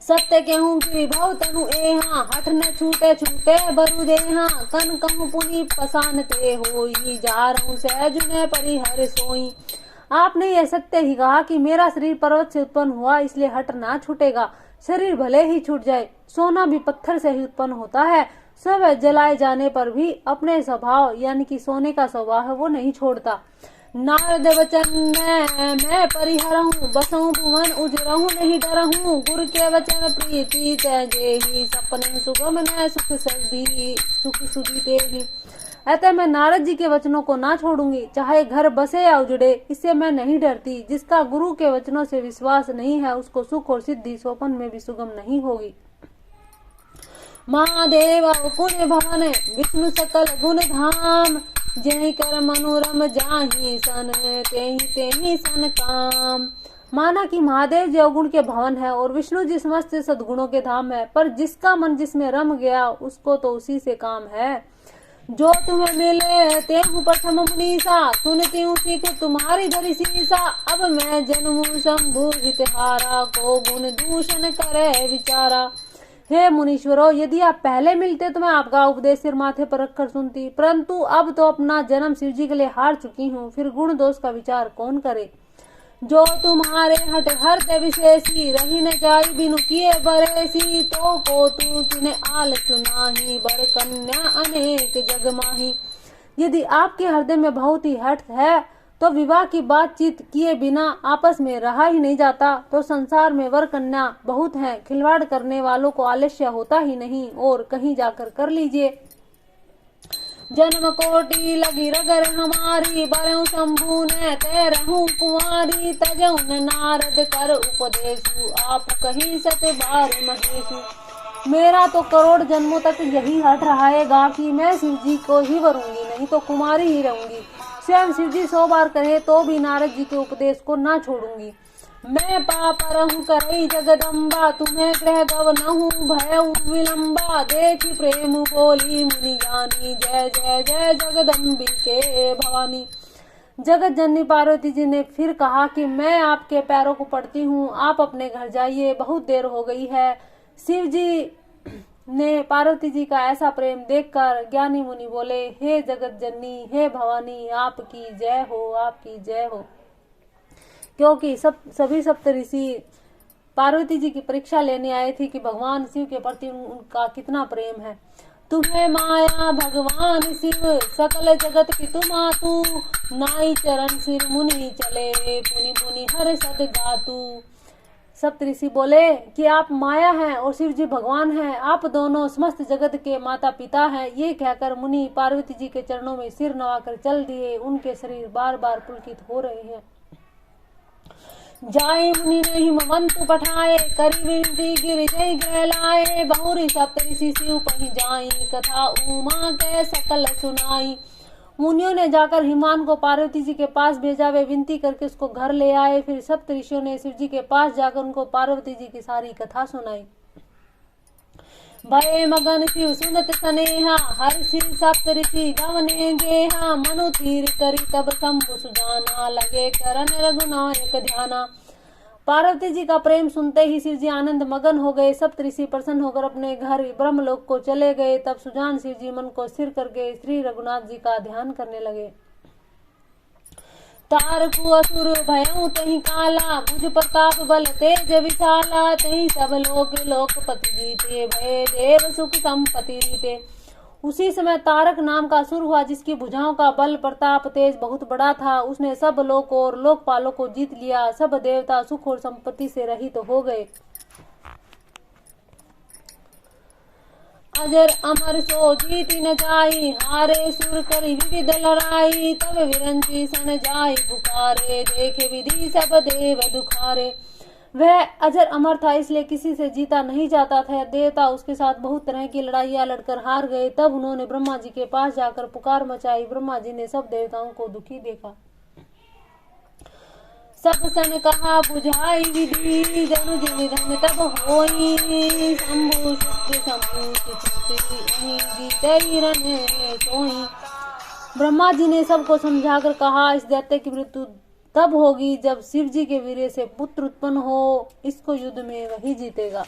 सत्य कहूँ कि भव तनु एहा, हठ न छूटे छूटे बरु देहा। कन कहूँ पुनि पसानते होई, जा रहूं सहज न परिहर सोई। आपने यह सत्य ही कहा कि मेरा शरीर पर्वत से उत्पन्न हुआ, इसलिए हट ना छूटेगा। शरीर भले ही छूट जाए, सोना भी पत्थर से ही उत्पन्न होता है। सब जलाए जाने पर भी अपने स्वभाव यानी कि सोने का स्वभाव है वो नहीं छोड़ता। नारद वचन मैं परिहरहूँ, बसऊँ भुवन उजरहूँ नहीं डरहूँ। गुरु के वचन प्रीति तेहि, सपने सुगम न सुख सुधी तेहि। अतः मैं नारद जी के वचनों को ना छोड़ूंगी, चाहे घर बसे या उजड़े, इससे मैं नहीं डरती। जिसका गुरु के वचनों से विश्वास नहीं है, उसको सुख और सिद्धि स्वप्न में भी सुगम नहीं होगी। महादेव पुण्य भवन, विष्णु सकल गुण धाम। जय कर मनोरम जाहि सन, तेहि तेहि सन काम। माना कि महादेव जी अवगुण के भवन है और विष्णु जी समस्त सद्गुणों के धाम है, पर जिसका मन जिसमें रम गया उसको तो उसी से काम है। जो तुम्हें मिले तेहु प्रथम मुनीसा, सुनती हूँ सीख तुम्हारी धरी सीसा। अब मैं जन्मू शंभु हितहारा, को गुण दूषण करे विचारा। हे मुनीश्वरों, यदि आप पहले मिलते तो मैं आपका उपदेश सिर माथे पर रखकर सुनती, परंतु अब तो अपना जन्म शिव जी के लिए हार चुकी हूँ, फिर गुण दोष का विचार कौन करे। जो तुम्हारे हट हृदय विशेषी, रही न जाई बिनु किए बरेसी। तो को तू किने आल चुनाही, बर कन्या अनेक जग माही। यदि आपके हृदय में बहुत ही हठ है तो विवाह की बातचीत किए बिना आपस में रहा ही नहीं जाता। तो संसार में वर कन्या बहुत हैं, खिलवाड़ करने वालों को आलस्य होता ही नहीं, और कहीं जाकर कर लीजिए। जन्म कोटि लगी रगर हमारी, बरहु शंभु ने तय रहूं कुंवारी। तजऊ नारद कर उपदेशु, आप कहीं सत बार महेशु। मेरा तो करोड़ जन्मों तक यही हट रहेगा कि मैं शिव जी को ही वरूंगी, नहीं तो कुमारी ही रहूंगी। स्वयं शिव जी 100 बार कहे तो भी नारद जी के उपदेश को ना छोड़ूंगी। मैं पाप रहूं करई जगदम्बा, तुम्हें ग्रह गवनहूं भय विलंबा। देखी प्रेम बोली मुनि ज्ञानी, जय जय जय जगदम्बिके भवानी। जगत जननी पार्वती जी ने फिर कहा कि मैं आपके पैरों को पड़ती हूँ, आप अपने घर जाइए, बहुत देर हो गई है। शिव जी ने पार्वती जी का ऐसा प्रेम देखकर ज्ञानी मुनि बोले, हे जगत जननी, हे भवानी, आपकी जय हो, आपकी जय हो। क्योंकि सभी सप्त ऋषि पार्वती जी की परीक्षा लेने आए थे कि भगवान शिव के प्रति उनका कितना प्रेम है। तुम्हें माया भगवान शिव, सकल जगत पितु मातु। नाई चरण सिर मुनि चले, पुनि पुनि हर सद गातु। सप्त ऋषि बोले कि आप माया हैं और शिव जी भगवान हैं, आप दोनों समस्त जगत के माता पिता हैं। ये कहकर मुनि पार्वती जी के चरणों में सिर नवाकर चल दिए। उनके शरीर बार बार पुलकित हो रहे हैं। जाय मुनि ने हिमवंतु पठाए, करी विनती गिर जय ग्रह लाए। बहुरी सप्त ऋषि शिव पहि जाई, कथा उमा के सकल सुनाई। मुनियों ने जाकर हिमान को पार्वती जी के पास भेजा, वे विनती करके उसको घर ले आए। फिर सप्त ऋषियों ने शिव जी के पास जाकर उनको पार्वती जी की सारी कथा सुनाई। भय मगन शिव सुनत सनेहा, हर्षि सप्त ऋषि गवने गेहा। मनु थीर करी तब शंभु सुजाना, लगे करन रघुनायक ध्याना। पार्वती जी का प्रेम सुनते ही शिव जी आनंद मगन हो गए। सप्त ऋषि प्रसन्न होकर अपने घर ब्रह्मलोक को चले गए। तब सुजान शिव जी मन को स्थिर करके श्री रघुनाथ जी का ध्यान करने लगे। तारकु असुर भयउ तहि काला, भुज प्रताप बल तेज विशाला। तहि सब लोक लोकपति जीते, भय देव सुख संपत्ति रीते। उसी समय तारक नाम का असुर हुआ, जिसकी भुजाओं का बल प्रताप तेज बहुत बड़ा था। उसने सब लोक और लोकपालों को जीत लिया। सब देवता सुख और संपत्ति से रहित हो गए। अजर अमर सो जीति न जाई, हारे सुर करी विविध लड़ाई। तब विरंची सन जाई पुकारे, देखे विधि सब देव दुखारे। वह अजर अमर था, इसलिए किसी से जीता नहीं जाता था। देवता उसके साथ बहुत तरह की लड़ाइयां लड़कर हार गए। तब उन्होंने ब्रह्मा जी के पास जाकर पुकार मचाई। ब्रह्मा जी ने सब देवताओं को दुखी देखा। सब सन कहा बुझाई विधि, जनुज निधन तब होई। शंभु शुक्र शंभु सोई। ब्रह्मा जी ने सबको समझाकर कहा, इस दैत्य की मृत्यु तब होगी जब शिव जी के वीर्य से पुत्र उत्पन्न हो। इसको युद्ध में वही जीतेगा।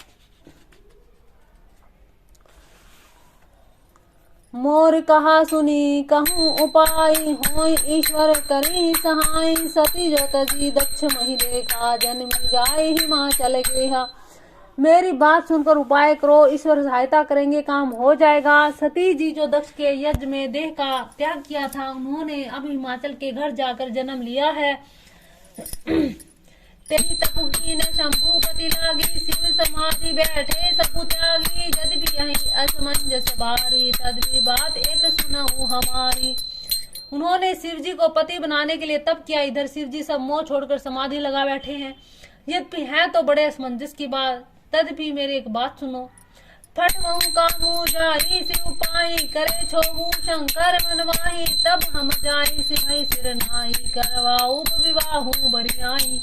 मोर कहा सुनी कहूँ उपाय, होय ईश्वर करी सहाय। सती जो तजी दक्ष मही देखा, जन्मी जाए हिमाचल गेहा। मेरी बात सुनकर उपाय करो, ईश्वर सहायता करेंगे, काम हो जाएगा। सती जी जो दक्ष के यज्ञ में देह का त्याग किया था, उन्होंने अब हिमाचल के घर जाकर जन्म लिया है। तेरी तपुहीन शंभुपति लागी, शिव समाधि बैठे सबु त्यागी। यदि यही असमंजस बारी, तदवी बात एक सुनऊ हमारी। उन्होंने शिव जी को पति बनाने के लिए तप किया, इधर शिव जी सब मोह छोड़कर समाधि लगा बैठे हैं। यद्यपि है तो बड़े असमंजस की बात, तदपि मेरी एक बात सुनो। फट महु कामू जाई शिव पाई, करे छोबू शंकर मनवाही। तब हम जाई सिमई सिर नाई, करवाऊ विवाहू बरियाई।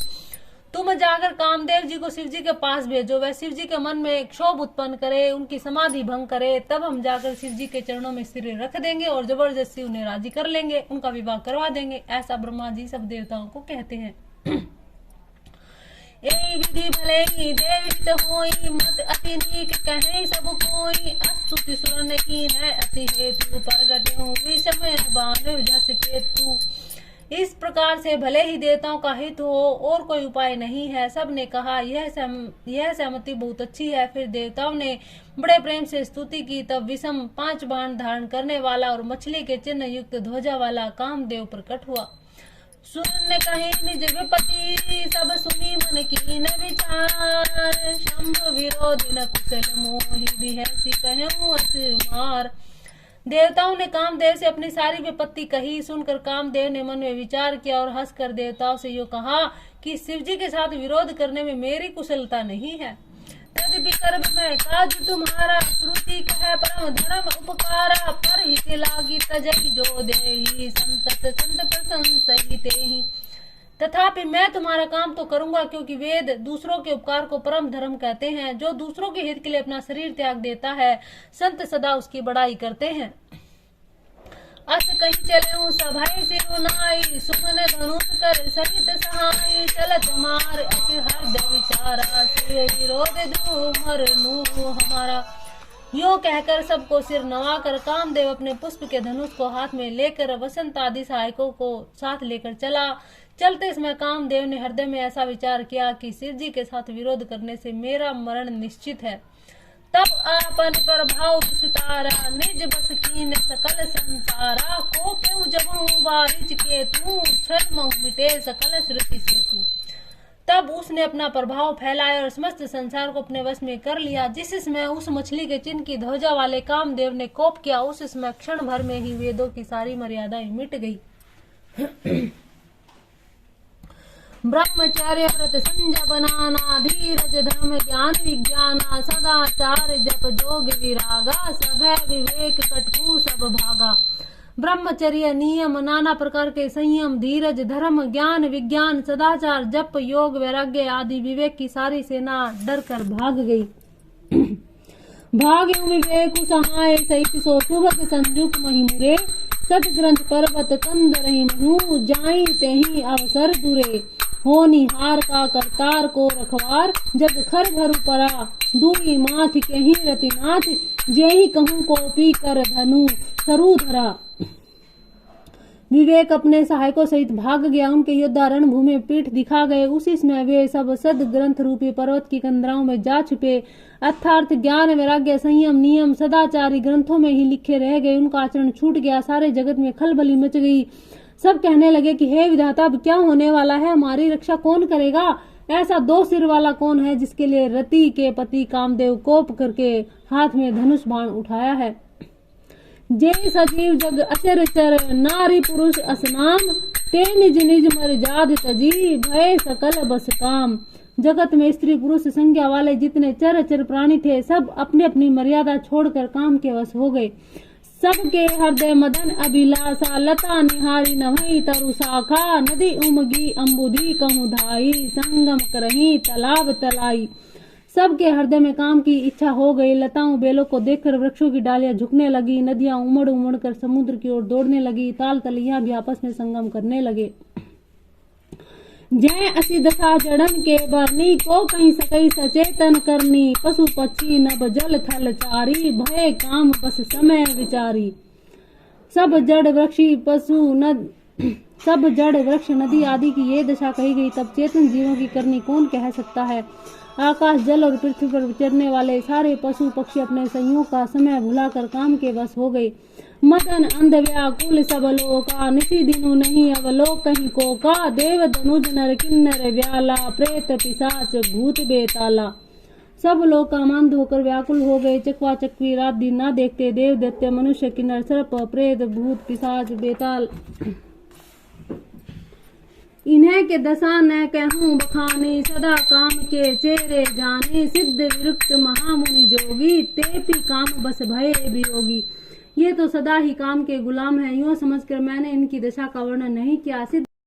तुम जाकर कामदेव जी को शिव जी के पास भेजो, वह शिव जी के मन में क्षोभ उत्पन्न करे, उनकी समाधि भंग करे। तब हम जाकर शिव जी के चरणों में सिर रख देंगे और जबरदस्ती उन्हें राजी कर लेंगे, उनका विवाह करवा देंगे। ऐसा ब्रह्मा जी सब देवताओं को कहते हैं। यही विधि भले ही देवित होई, मत अति नीक कहे सब कोई। अस्तुति सुरन की है अति हेतु, प्रगट हूँ विषम बान जस केतु। इस प्रकार से भले ही देवताओं का हित हो और कोई उपाय नहीं है। सब ने कहा यह सहमति बहुत अच्छी है। फिर देवताओं ने बड़े प्रेम से स्तुति की। तब विषम 5 बाण धारण करने वाला और मछली के चिन्ह युक्त ध्वजा वाला कामदेव प्रकट हुआ। सुरन ने कहे निज विपति, सब सुनी मन की न विचार। शंभ विरोधी न कुशल मोहि, बिहसी कहूँ अस मार। देवताओं ने कामदेव से अपनी सारी विपत्ति कही। सुनकर कामदेव ने मन में विचार किया और हंसकर देवताओं से यूं कहा कि शिव जी के साथ विरोध करने में मेरी कुशलता नहीं है। तदपि कर्म में काज तुम्हारा, श्रुति कहे परम धर्म उपकारा। पर हित लागी तजहि जो देहि, संतत संत प्रशंसहि तेहि। तथापि मैं तुम्हारा काम तो करूंगा, क्योंकि वेद दूसरों के उपकार को परम धर्म कहते हैं। जो दूसरों के हित के लिए अपना शरीर त्याग देता है, संत सदा उसकी बड़ाई करते हैं। अस कहीं चले सभाई सिरुनाई, सुमन धनुष कर सहित सहाय। चलत मार अति हृदय विचारा, सिर विरोध दूमर नू हमारा। यो कहकर सबको सिर नवाकर कामदेव अपने पुष्प के धनुष को हाथ में लेकर वसंत आदि सहायकों को साथ लेकर चला। चलते समय कामदेव ने हृदय में ऐसा विचार किया कि शिव जी के साथ विरोध करने से मेरा मरण निश्चित है। तब आपन प्रभाव विस्तारा, निज बस कीन सकल संसारा। को क्यों जबहु बारिज के तू, छल महु मिटे सकल श्रुति से तू। तब उसने अपना प्रभाव फैलाया और समस्त संसार को अपने वश में कर लिया। जिस समय उस मछली के चिन्ह की ध्वजा वाले कामदेव ने कोप किया, उस समय क्षण भर में ही वेदों की सारी मर्यादाएं मिट गई। ब्रह्मचर्य व्रत संजय बनाना, धीरज धर्म ज्ञान विज्ञाना। सदाचार जप जोग विरागा, सभय विवेक कटकू सब भागा। ब्रह्मचर्य नियम, नाना प्रकार के संयम, धीरज धर्म ज्ञान विज्ञान, सदाचार जप योग वैराग्य आदि विवेक की सारी सेना डर कर भाग गई। भाग्य विवेक सहाय सहित सो सुभग संजुक महिमुरे। सत ग्रंथ पर्वत कंद रही मनु, जाई तेहि अवसर दुरे। हो निहार का करतार को रखवार, जग खर भरु परा। दुई माथ के ही रतिनाथ, जेहि कहूँ को पी कर धनु सरु धरा। विवेक अपने सहायकों सहित भाग गया। उनके योद्धा रणभूमि में पीठ दिखा गए। उसी समय वे सब सद ग्रंथ रूपी पर्वत की कंदराओं में जा छुपे। अर्थात ज्ञान वैराग्य संयम नियम सदाचारी ग्रंथों में ही लिखे रह गए। उनका आचरण छूट गया। सारे जगत में खलबली मच गई। सब कहने लगे कि हे विधाता, अब क्या होने वाला है? हमारी रक्षा कौन करेगा? ऐसा 2 सिर वाला कौन है जिसके लिए रति के पति कामदेव कोप करके हाथ में धनुष बाण उठाया है? जय सजीव जग अचरचर, नारी पुरुष असनाम। ते निज निज मर जाद तजी, भय सकल बस काम। जगत में स्त्री पुरुष संज्ञा वाले जितने चर प्राणी थे सब अपनी अपनी मर्यादा छोड़कर काम के वश हो गए। सबके हृदय मदन अभिलाषा, लता निहारी नभई तरु शाखा, नदी उमगी अम्बुदी कहूँ धाई, संगम करही तालाब तलाई। सबके हृदय में काम की इच्छा हो गई। लताओं बेलों को देखकर वृक्षों की डालियां झुकने लगी, नदियां उमड़ उमड़ कर समुद्र की ओर दौड़ने लगी, ताल तलियां भी आपस में संगम करने लगे। जय असी दशा जड़न के बरनी, को कहीं सकई सचेतन करनी, पशु पक्षी नभ जल थल चारी, भय काम बस समय विचारी। सब जड़ वृक्ष नदी आदि की ये दशा कही गई, तब चेतन जीवों की करनी कौन कह सकता है। आकाश जल और पृथ्वी पर विचरने वाले सारे पशु पक्षी अपने संयोग का समय भुलाकर काम के वश हो गए। मदन अंध व्याकुल सब लोका, निसी दिनु नहीं अवलोक कहीं को का, देव धनुज नर किन्नर व्याला, प्रेत पिशाच भूत बेताला। सब लोग कामांध होकर व्याकुल हो गए, चकवा चकवी रात दिन ना देखते, देव दैत्य मनुष्य किन्नर सर्प प्रेत भूत पिशाच बेताल, इन्हें के दशा न कहूँ बखानी, सदा काम के चेरे जाने, सिद्ध विरुक्त महामुनि जोगी, तेपी काम बस भय वियोगी। ये तो सदा ही काम के गुलाम हैं, यूं समझकर मैंने इनकी दशा का वर्णन नहीं किया। सिद्ध